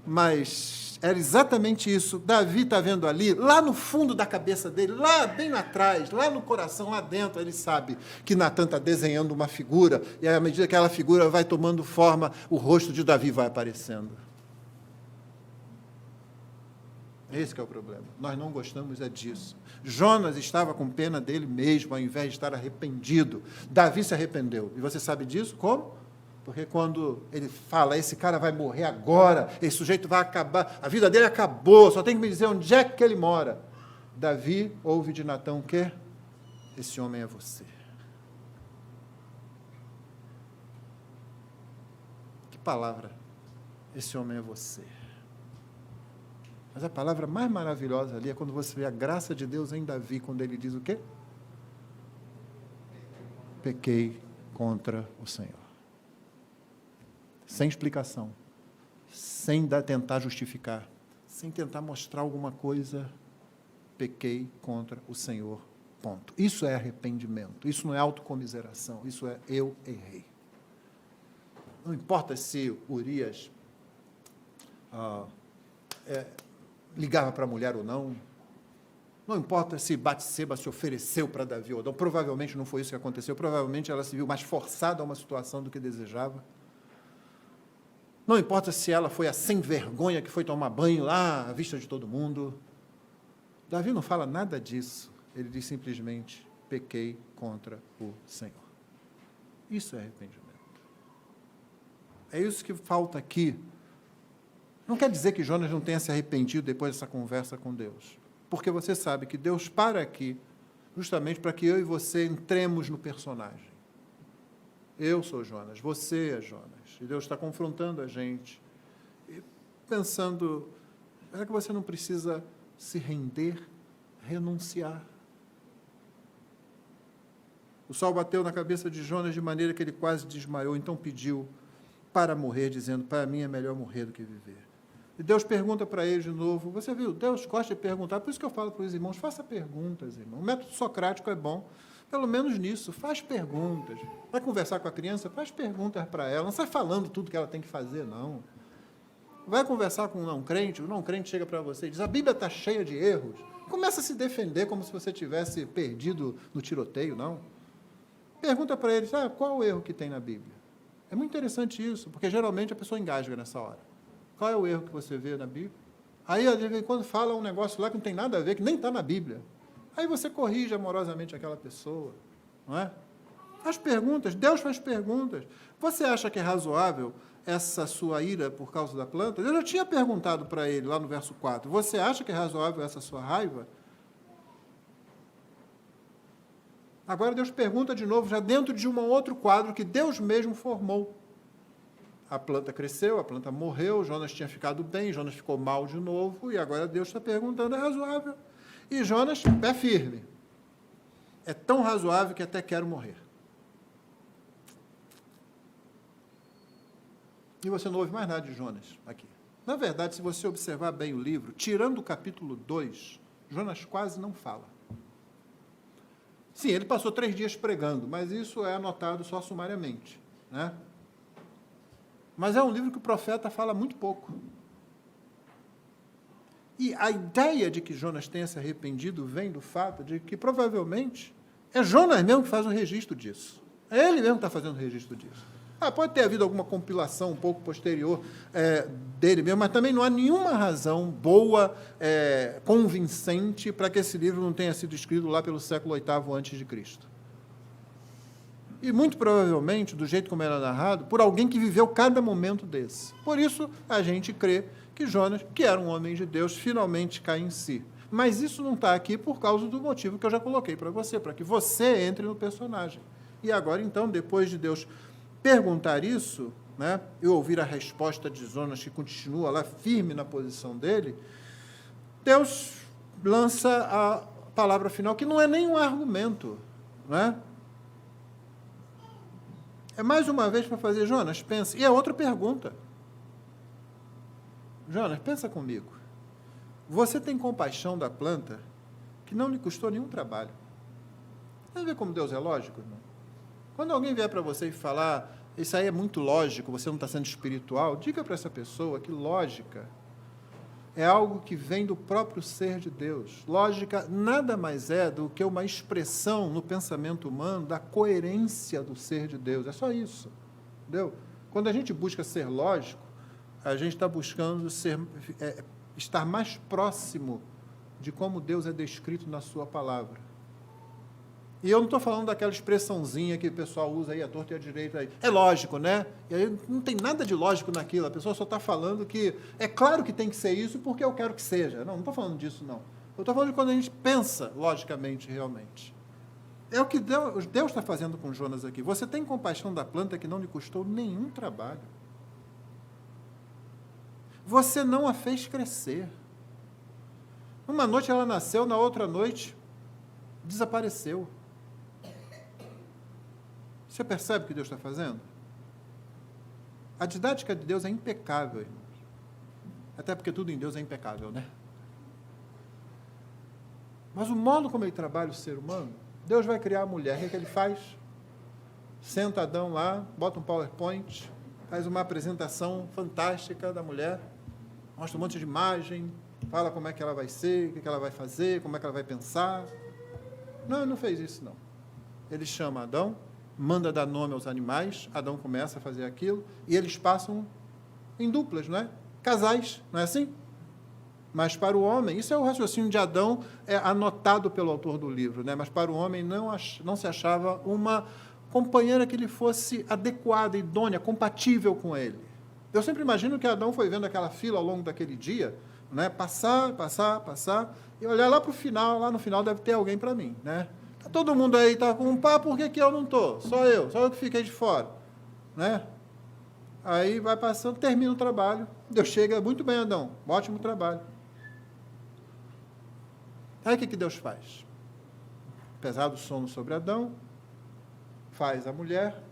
Mas era exatamente isso. Davi está vendo ali, lá no fundo da cabeça dele, lá bem atrás, lá no coração, lá dentro, ele sabe que Natan está desenhando uma figura, e à medida que aquela figura vai tomando forma, o rosto de Davi vai aparecendo. Esse que é o problema. Nós não gostamos é disso. Jonas estava com pena dele mesmo, ao invés de estar arrependido. Davi se arrependeu. E você sabe disso? Como? Porque quando ele fala, esse cara vai morrer agora, esse sujeito vai acabar, a vida dele acabou, só tem que me dizer onde é que ele mora. Davi ouve de Natã o quê? Esse homem é você. Que palavra? Esse homem é você. Mas a palavra mais maravilhosa ali é quando você vê a graça de Deus em Davi, quando ele diz o quê? Pequei contra o Senhor. Sem explicação, sem tentar justificar, sem tentar mostrar alguma coisa, pequei contra o Senhor, ponto. Isso é arrependimento, isso não é autocomiseração, isso é eu errei. Não importa se Urias ligava para a mulher ou não, não importa se Batseba se ofereceu para Davi ou não, provavelmente não foi isso que aconteceu, provavelmente ela se viu mais forçada a uma situação do que desejava. Não importa se ela foi a sem vergonha que foi tomar banho lá à vista de todo mundo. Davi não fala nada disso. Ele diz simplesmente, pequei contra o Senhor. Isso é arrependimento. É isso que falta aqui. Não quer dizer que Jonas não tenha se arrependido depois dessa conversa com Deus. Porque você sabe que Deus para aqui justamente para que eu e você entremos no personagem. Eu sou Jonas, você é Jonas. E Deus está confrontando a gente. E pensando, será que você não precisa se render, renunciar? O sol bateu na cabeça de Jonas de maneira que ele quase desmaiou, então pediu para morrer, dizendo, para mim é melhor morrer do que viver. E Deus pergunta para ele de novo, você viu, Deus gosta de perguntar, por isso que eu falo para os irmãos, faça perguntas, irmão. O método socrático é bom. Pelo menos nisso, faz perguntas. Vai conversar com a criança, faz perguntas para ela. Não sai falando tudo que ela tem que fazer, não. Vai conversar com um não-crente, o não-crente chega para você e diz, a Bíblia está cheia de erros. Começa a se defender como se você tivesse perdido no tiroteio, não. Pergunta para ele, qual o erro que tem na Bíblia? É muito interessante isso, porque geralmente a pessoa engasga nessa hora. Qual é o erro que você vê na Bíblia? Aí, quando fala um negócio lá que não tem nada a ver, que nem está na Bíblia, aí você corrige amorosamente aquela pessoa, não é? Faz perguntas, Deus faz perguntas. Você acha que é razoável essa sua ira por causa da planta? Eu já tinha perguntado para ele, lá no verso 4, você acha que é razoável essa sua raiva? Agora Deus pergunta de novo, já dentro de um outro quadro que Deus mesmo formou. A planta cresceu, a planta morreu, Jonas tinha ficado bem, Jonas ficou mal de novo, e agora Deus está perguntando, é razoável? E Jonas, pé firme. É tão razoável que até quero morrer. E você não ouve mais nada de Jonas aqui. Na verdade, se você observar bem o livro, tirando o capítulo 2, Jonas quase não fala. Sim, ele passou 3 dias pregando, mas isso é anotado só sumariamente, né? Mas é um livro que o profeta fala muito pouco. E a ideia de que Jonas tenha se arrependido vem do fato de que, provavelmente, é Jonas mesmo que faz o registro disso. É ele mesmo que está fazendo o registro disso. Pode ter havido alguma compilação um pouco posterior dele mesmo, mas também não há nenhuma razão boa, convincente, para que esse livro não tenha sido escrito lá pelo século VIII a.C. E, muito provavelmente, do jeito como era narrado, por alguém que viveu cada momento desse. Por isso, a gente crê que Jonas, que era um homem de Deus, finalmente cai em si. Mas isso não está aqui por causa do motivo que eu já coloquei para você, para que você entre no personagem. E agora, então, depois de Deus perguntar isso, né, e ouvir a resposta de Jonas, que continua lá firme na posição dele, Deus lança a palavra final, que não é nem um argumento, né? É mais uma vez para fazer, Jonas, pensa. E é outra pergunta. Jonas, pensa comigo. Você tem compaixão da planta que não lhe custou nenhum trabalho. Vai ver como Deus é lógico, irmão? Quando alguém vier para você e falar, isso aí é muito lógico, você não está sendo espiritual, diga para essa pessoa que lógica é algo que vem do próprio ser de Deus. Lógica nada mais é do que uma expressão no pensamento humano da coerência do ser de Deus. É só isso. Entendeu? Quando a gente busca ser lógico, a gente está buscando estar mais próximo de como Deus é descrito na sua palavra. E eu não estou falando daquela expressãozinha que o pessoal usa aí, à torta e à direita. Aí. É lógico, né? E aí não tem nada de lógico naquilo. A pessoa só está falando que é claro que tem que ser isso porque eu quero que seja. Não estou falando disso, não. Eu estou falando de quando a gente pensa logicamente, realmente. É o que Deus está fazendo com Jonas aqui. Você tem compaixão da planta que não lhe custou nenhum trabalho. Você não a fez crescer. Uma noite ela nasceu, na outra noite desapareceu. Você percebe o que Deus está fazendo? A didática de Deus é impecável, irmãos. Até porque tudo em Deus é impecável, né? Mas o modo como ele trabalha o ser humano, Deus vai criar a mulher. O que ele faz? Senta Adão lá, bota um PowerPoint, faz uma apresentação fantástica da mulher, mostra um monte de imagem, fala como é que ela vai ser, o que ela vai fazer, como é que ela vai pensar. Não, ele não fez isso, não. Ele chama Adão, manda dar nome aos animais, Adão começa a fazer aquilo, e eles passam em duplas, não é? Casais, não é assim? Mas para o homem, isso é o raciocínio de Adão, anotado pelo autor do livro, né? Mas para o homem não se achava uma companheira que lhe fosse adequada, idônea, compatível com ele. Eu sempre imagino que Adão foi vendo aquela fila ao longo daquele dia, né? Passar, e olhar lá para o final, lá no final deve ter alguém para mim, né? Todo mundo aí está com um papo, por que eu não estou? Só eu que fiquei de fora. Né? Aí vai passando, termina o trabalho, Deus chega, muito bem, Adão, ótimo trabalho. Aí o que Deus faz? Pesado sono sobre Adão, faz a mulher,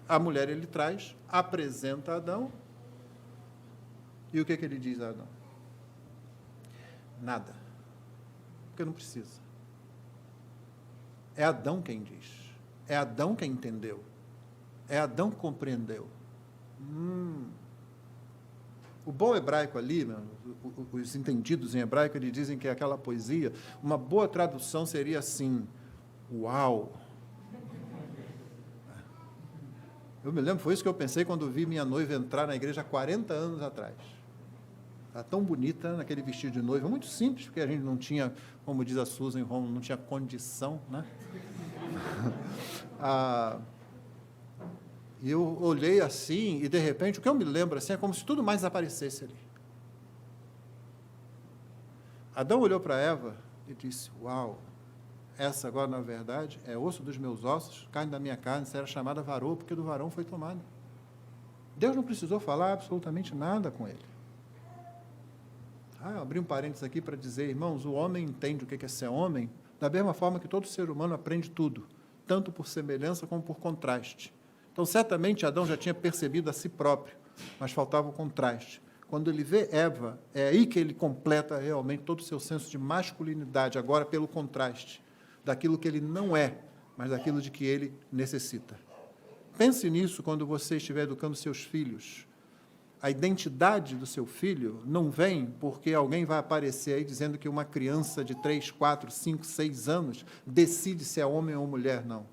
a mulher ele traz, apresenta a Adão, e o que ele diz a Adão? Nada, porque não precisa. É Adão quem diz. É Adão quem entendeu. É Adão que compreendeu. O bom hebraico ali, os entendidos em hebraico, eles dizem que aquela poesia, uma boa tradução seria assim, uau! Eu me lembro, foi isso que eu pensei quando vi minha noiva entrar na igreja há 40 anos atrás. Ela tão bonita, naquele vestido de noiva, muito simples, porque a gente não tinha, como diz a Susan em Roma, não tinha condição, né? E eu olhei assim, e de repente, o que eu me lembro assim, é como se tudo mais aparecesse ali. Adão olhou para Eva e disse, uau, essa agora, na verdade, é osso dos meus ossos, carne da minha carne, será chamada varoa, porque do varão foi tomado. Deus não precisou falar absolutamente nada com ele. Abri um parênteses aqui para dizer, irmãos, o homem entende o que é ser homem, da mesma forma que todo ser humano aprende tudo, tanto por semelhança como por contraste. Então, certamente, Adão já tinha percebido a si próprio, mas faltava o contraste. Quando ele vê Eva, é aí que ele completa realmente todo o seu senso de masculinidade, agora pelo contraste, daquilo que ele não é, mas daquilo de que ele necessita. Pense nisso quando você estiver educando seus filhos. A identidade do seu filho não vem porque alguém vai aparecer aí dizendo que uma criança de 3, 4, 5, 6 anos decide se é homem ou mulher, não.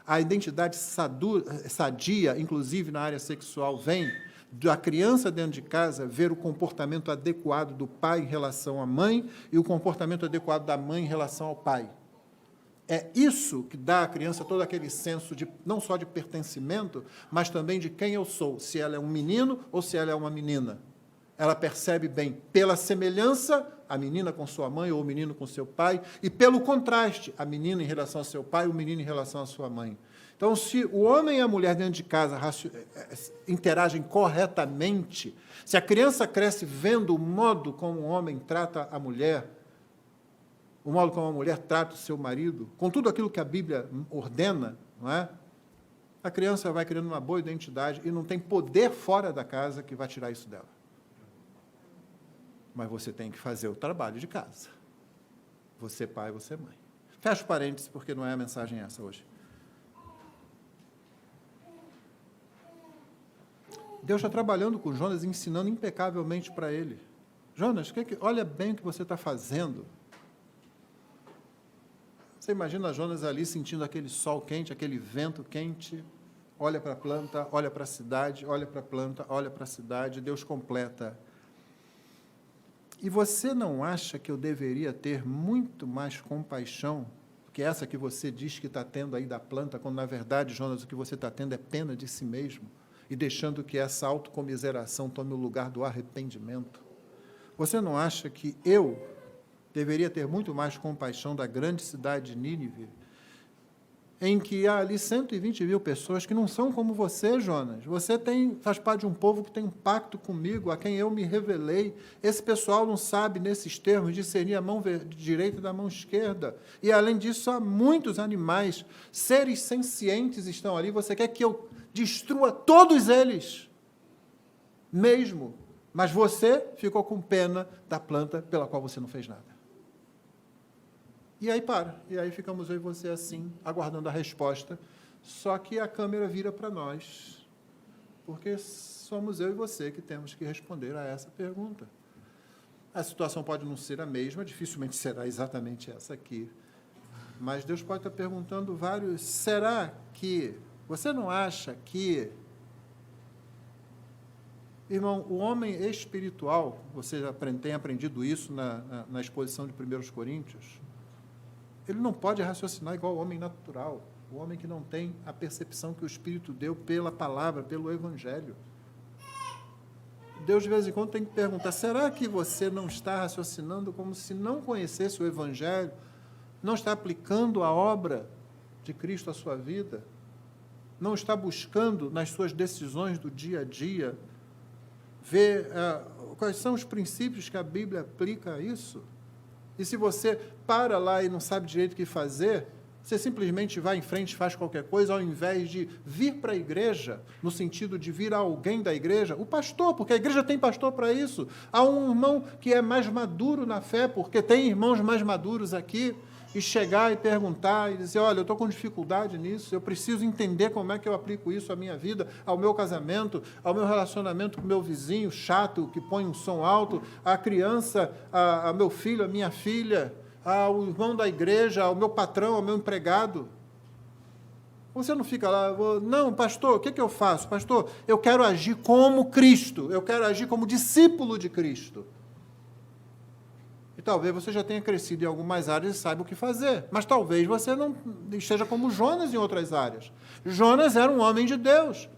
A identidade sadia, inclusive na área sexual, vem da criança dentro de casa ver o comportamento adequado do pai em relação à mãe e o comportamento adequado da mãe em relação ao pai. É isso que dá à criança todo aquele senso de, não só de pertencimento, mas também de quem eu sou, se ela é um menino ou se ela é uma menina. Ela percebe bem, pela semelhança, a menina com sua mãe ou o menino com seu pai, e pelo contraste, a menina em relação ao seu pai, o menino em relação à sua mãe. Então, se o homem e a mulher dentro de casa interagem corretamente, se a criança cresce vendo o modo como o homem trata a mulher, o modo como a mulher trata o seu marido, com tudo aquilo que a Bíblia ordena, não é? A criança vai criando uma boa identidade e não tem poder fora da casa que vai tirar isso dela. Mas você tem que fazer o trabalho de casa. Você pai, você mãe. Fecha parênteses, porque não é a mensagem essa hoje. Deus está trabalhando com Jonas, ensinando impecavelmente para ele. Jonas, olha bem o que você está fazendo. Você imagina Jonas ali sentindo aquele sol quente, aquele vento quente, olha para a planta, olha para a cidade, olha para a planta, olha para a cidade, Deus completa. E você não acha que eu deveria ter muito mais compaixão que essa que você diz que está tendo aí da planta, quando, na verdade, Jonas, o que você está tendo é pena de si mesmo, e deixando que essa autocomiseração tome o lugar do arrependimento? Você não acha que eu deveria ter muito mais compaixão da grande cidade de Nínive, em que há ali 120 mil pessoas que não são como você, Jonas? Você faz parte de um povo que tem um pacto comigo, a quem eu me revelei. Esse pessoal não sabe, nesses termos, discernir a mão direita da mão esquerda. E, além disso, há muitos animais, seres sencientes estão ali. Você quer que eu destrua todos eles? Mesmo. Mas você ficou com pena da planta pela qual você não fez nada. E aí para. E aí ficamos eu e você assim, aguardando a resposta. Só que a câmera vira para nós, porque somos eu e você que temos que responder a essa pergunta. A situação pode não ser a mesma, dificilmente será exatamente essa aqui. Mas Deus pode estar perguntando vários... Será que... Você não acha que... Irmão, o homem espiritual, você já tem aprendido isso na exposição de 1 Coríntios, ele não pode raciocinar igual ao homem natural, o homem que não tem a percepção que o Espírito deu pela palavra, pelo Evangelho. Deus, de vez em quando, tem que perguntar, será que você não está raciocinando como se não conhecesse o Evangelho, não está aplicando a obra de Cristo à sua vida, não está buscando nas suas decisões do dia a dia, ver quais são os princípios que a Bíblia aplica a isso? E se você para lá e não sabe direito o que fazer, você simplesmente vai em frente e faz qualquer coisa, ao invés de vir para a igreja, no sentido de vir a alguém da igreja, o pastor, porque a igreja tem pastor para isso. Há um irmão que é mais maduro na fé, porque tem irmãos mais maduros aqui, e chegar e perguntar e dizer, olha, eu estou com dificuldade nisso, eu preciso entender como é que eu aplico isso à minha vida, ao meu casamento, ao meu relacionamento com o meu vizinho chato, que põe um som alto, à criança, ao meu filho, à minha filha, ao irmão da igreja, ao meu patrão, ao meu empregado. Você não fica lá, não, pastor, o que eu faço? Pastor, eu quero agir como Cristo, eu quero agir como discípulo de Cristo. E talvez você já tenha crescido em algumas áreas e saiba o que fazer, mas talvez você não esteja como Jonas em outras áreas. Jonas era um homem de Deus.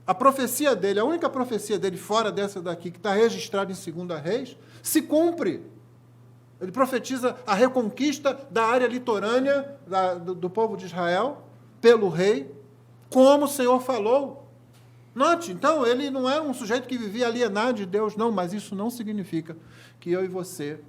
A profecia dele, a única profecia dele fora dessa daqui, que está registrada em 2 Reis, se cumpre. Ele profetiza a reconquista da área litorânea do povo de Israel pelo rei, como o Senhor falou. Note, então, ele não era um sujeito que vivia alienado de Deus, não, mas isso não significa que eu e você,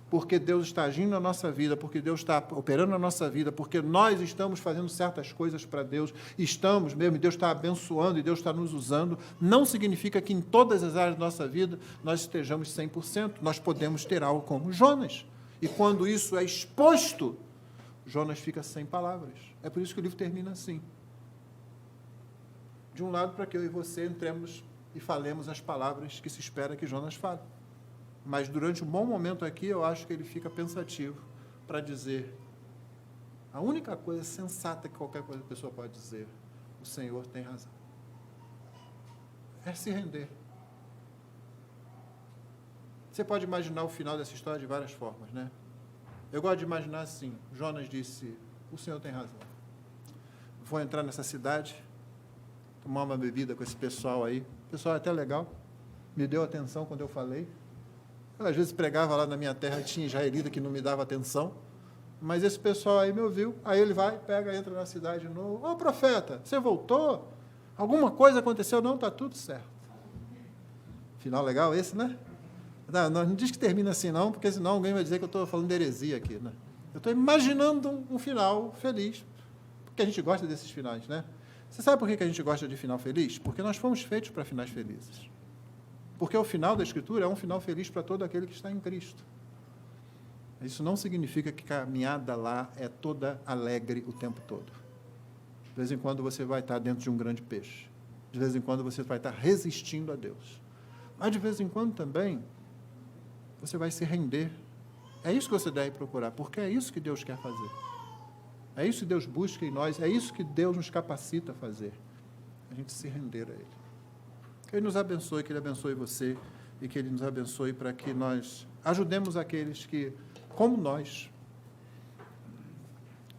porque Deus está agindo na nossa vida, porque Deus está operando na nossa vida, porque nós estamos fazendo certas coisas para Deus, estamos mesmo, e Deus está abençoando, e Deus está nos usando, não significa que em todas as áreas da nossa vida nós estejamos 100%, nós podemos ter algo como Jonas, e quando isso é exposto, Jonas fica sem palavras. É por isso que o livro termina assim. De um lado, para que eu e você entremos e falemos as palavras que se espera que Jonas fale. Mas durante um bom momento aqui, eu acho que ele fica pensativo para dizer a única coisa sensata que qualquer pessoa pode dizer: o Senhor tem razão. É se render. Você pode imaginar o final dessa história de várias formas, né? Eu gosto de imaginar assim: Jonas disse, o Senhor tem razão. Vou entrar nessa cidade, tomar uma bebida com esse pessoal aí. O pessoal é até legal, me deu atenção quando eu falei. Eu, às vezes, pregava lá na minha terra, tinha israelita que não me dava atenção, mas esse pessoal aí me ouviu. Aí ele vai, pega, entra na cidade de novo. Ô, profeta, você voltou? Alguma coisa aconteceu? Não, está tudo certo. Final legal esse, né? Não diz que termina assim, não, porque senão alguém vai dizer que eu estou falando de heresia aqui, né? Eu estou imaginando um final feliz, porque a gente gosta desses finais, né? Você sabe por que a gente gosta de final feliz? Porque nós fomos feitos para finais felizes. Porque o final da Escritura é um final feliz para todo aquele que está em Cristo. Isso não significa que a caminhada lá é toda alegre o tempo todo. De vez em quando você vai estar dentro de um grande peixe. De vez em quando você vai estar resistindo a Deus. Mas de vez em quando também você vai se render. É isso que você deve procurar, porque é isso que Deus quer fazer. É isso que Deus busca em nós, é isso que Deus nos capacita a fazer. A gente se render a Ele. Que Ele nos abençoe, que Ele abençoe você e que Ele nos abençoe para que nós ajudemos aqueles que, como nós,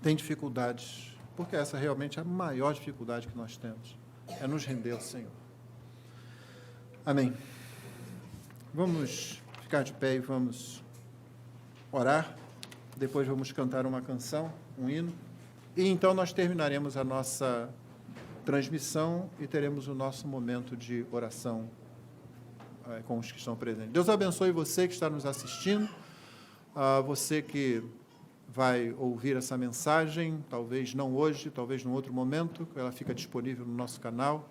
têm dificuldades, porque essa realmente é a maior dificuldade que nós temos, é nos render ao Senhor. Amém. Vamos ficar de pé e vamos orar, depois vamos cantar uma canção, um hino, e então nós terminaremos a nossa transmissão e teremos o nosso momento de oração com os que estão presentes. Deus abençoe você que está nos assistindo, você que vai ouvir essa mensagem, talvez não hoje, talvez num outro momento, ela fica disponível no nosso canal.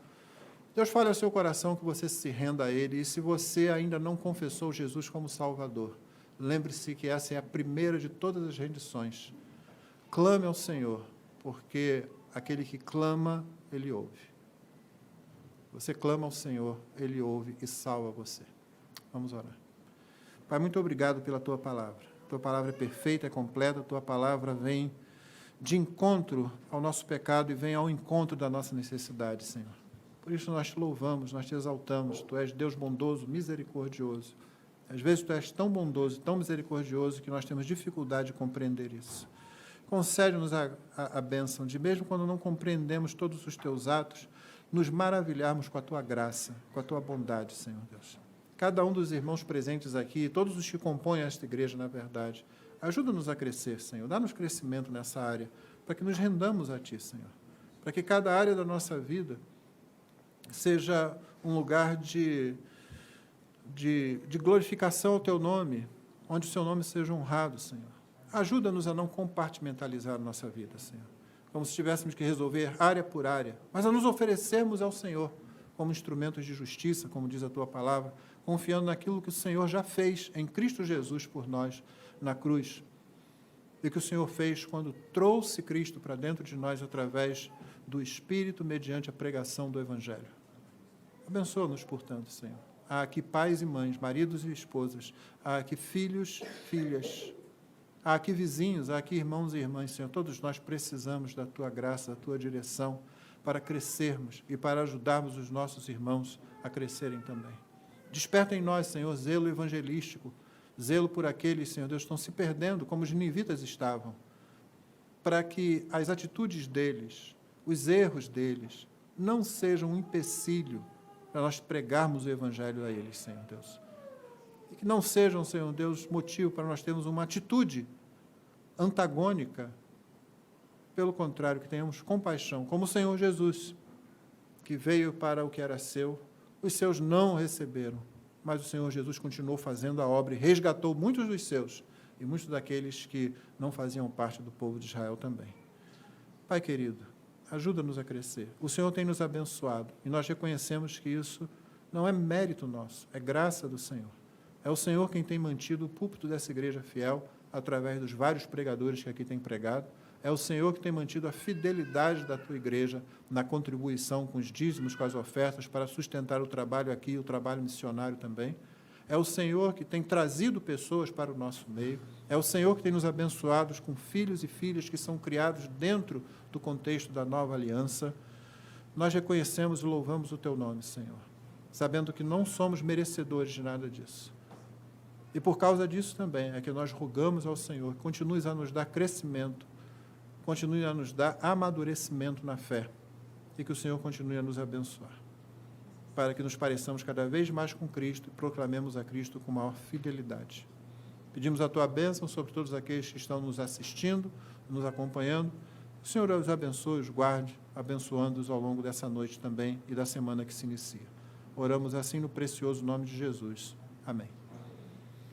Deus fale ao seu coração que você se renda a Ele, e se você ainda não confessou Jesus como Salvador, lembre-se que essa é a primeira de todas as rendições. Clame ao Senhor, porque aquele que clama, Ele ouve. Você clama ao Senhor, Ele ouve e salva você. Vamos orar. Pai, muito obrigado pela Tua palavra. Tua palavra é perfeita, é completa, Tua palavra vem de encontro ao nosso pecado e vem ao encontro da nossa necessidade, Senhor. Por isso nós te louvamos, nós te exaltamos. Tu és Deus bondoso, misericordioso. Às vezes Tu és tão bondoso e tão misericordioso que nós temos dificuldade de compreender isso. Concede-nos a bênção de, mesmo quando não compreendemos todos os Teus atos, nos maravilharmos com a Tua graça, com a Tua bondade, Senhor Deus. Cada um dos irmãos presentes aqui, todos os que compõem esta igreja, na verdade, ajuda-nos a crescer, Senhor. Dá-nos crescimento nessa área, para que nos rendamos a Ti, Senhor. Para que cada área da nossa vida seja um lugar de glorificação ao Teu nome, onde o Seu nome seja honrado, Senhor. Ajuda-nos a não compartimentalizar a nossa vida, Senhor, como se tivéssemos que resolver área por área, mas a nos oferecermos ao Senhor como instrumentos de justiça, como diz a Tua palavra, confiando naquilo que o Senhor já fez em Cristo Jesus por nós na cruz, e que o Senhor fez quando trouxe Cristo para dentro de nós através do Espírito, mediante a pregação do Evangelho. Abençoa-nos, portanto, Senhor. Há aqui pais e mães, maridos e esposas, há aqui filhos, filhas, há aqui vizinhos, há aqui irmãos e irmãs, Senhor. Todos nós precisamos da Tua graça, da Tua direção para crescermos e para ajudarmos os nossos irmãos a crescerem também. Desperta em nós, Senhor, zelo evangelístico, zelo por aqueles, Senhor Deus, que estão se perdendo, como os ninivitas estavam, para que as atitudes deles, os erros deles, não sejam um empecilho para nós pregarmos o Evangelho a eles, Senhor Deus. E que não sejam, Senhor Deus, motivo para nós termos uma atitude antagônica. Pelo contrário, que tenhamos compaixão, como o Senhor Jesus, que veio para o que era seu, os seus não o receberam, mas o Senhor Jesus continuou fazendo a obra e resgatou muitos dos seus, e muitos daqueles que não faziam parte do povo de Israel também. Pai querido, ajuda-nos a crescer. O Senhor tem nos abençoado, e nós reconhecemos que isso não é mérito nosso, é graça do Senhor. É o Senhor quem tem mantido o púlpito dessa igreja fiel, através dos vários pregadores que aqui têm pregado. É o Senhor que tem mantido a fidelidade da Tua igreja na contribuição com os dízimos, com as ofertas, para sustentar o trabalho aqui, o trabalho missionário também. É o Senhor que tem trazido pessoas para o nosso meio. É o Senhor que tem nos abençoado com filhos e filhas que são criados dentro do contexto da nova aliança. Nós reconhecemos e louvamos o Teu nome, Senhor, sabendo que não somos merecedores de nada disso. E por causa disso também é que nós rogamos ao Senhor que continue a nos dar crescimento, continue a nos dar amadurecimento na fé e que o Senhor continue a nos abençoar, para que nos pareçamos cada vez mais com Cristo e proclamemos a Cristo com maior fidelidade. Pedimos a Tua bênção sobre todos aqueles que estão nos assistindo, nos acompanhando. O Senhor os abençoe, os guarde, abençoando-os ao longo dessa noite também e da semana que se inicia. Oramos assim no precioso nome de Jesus. Amém.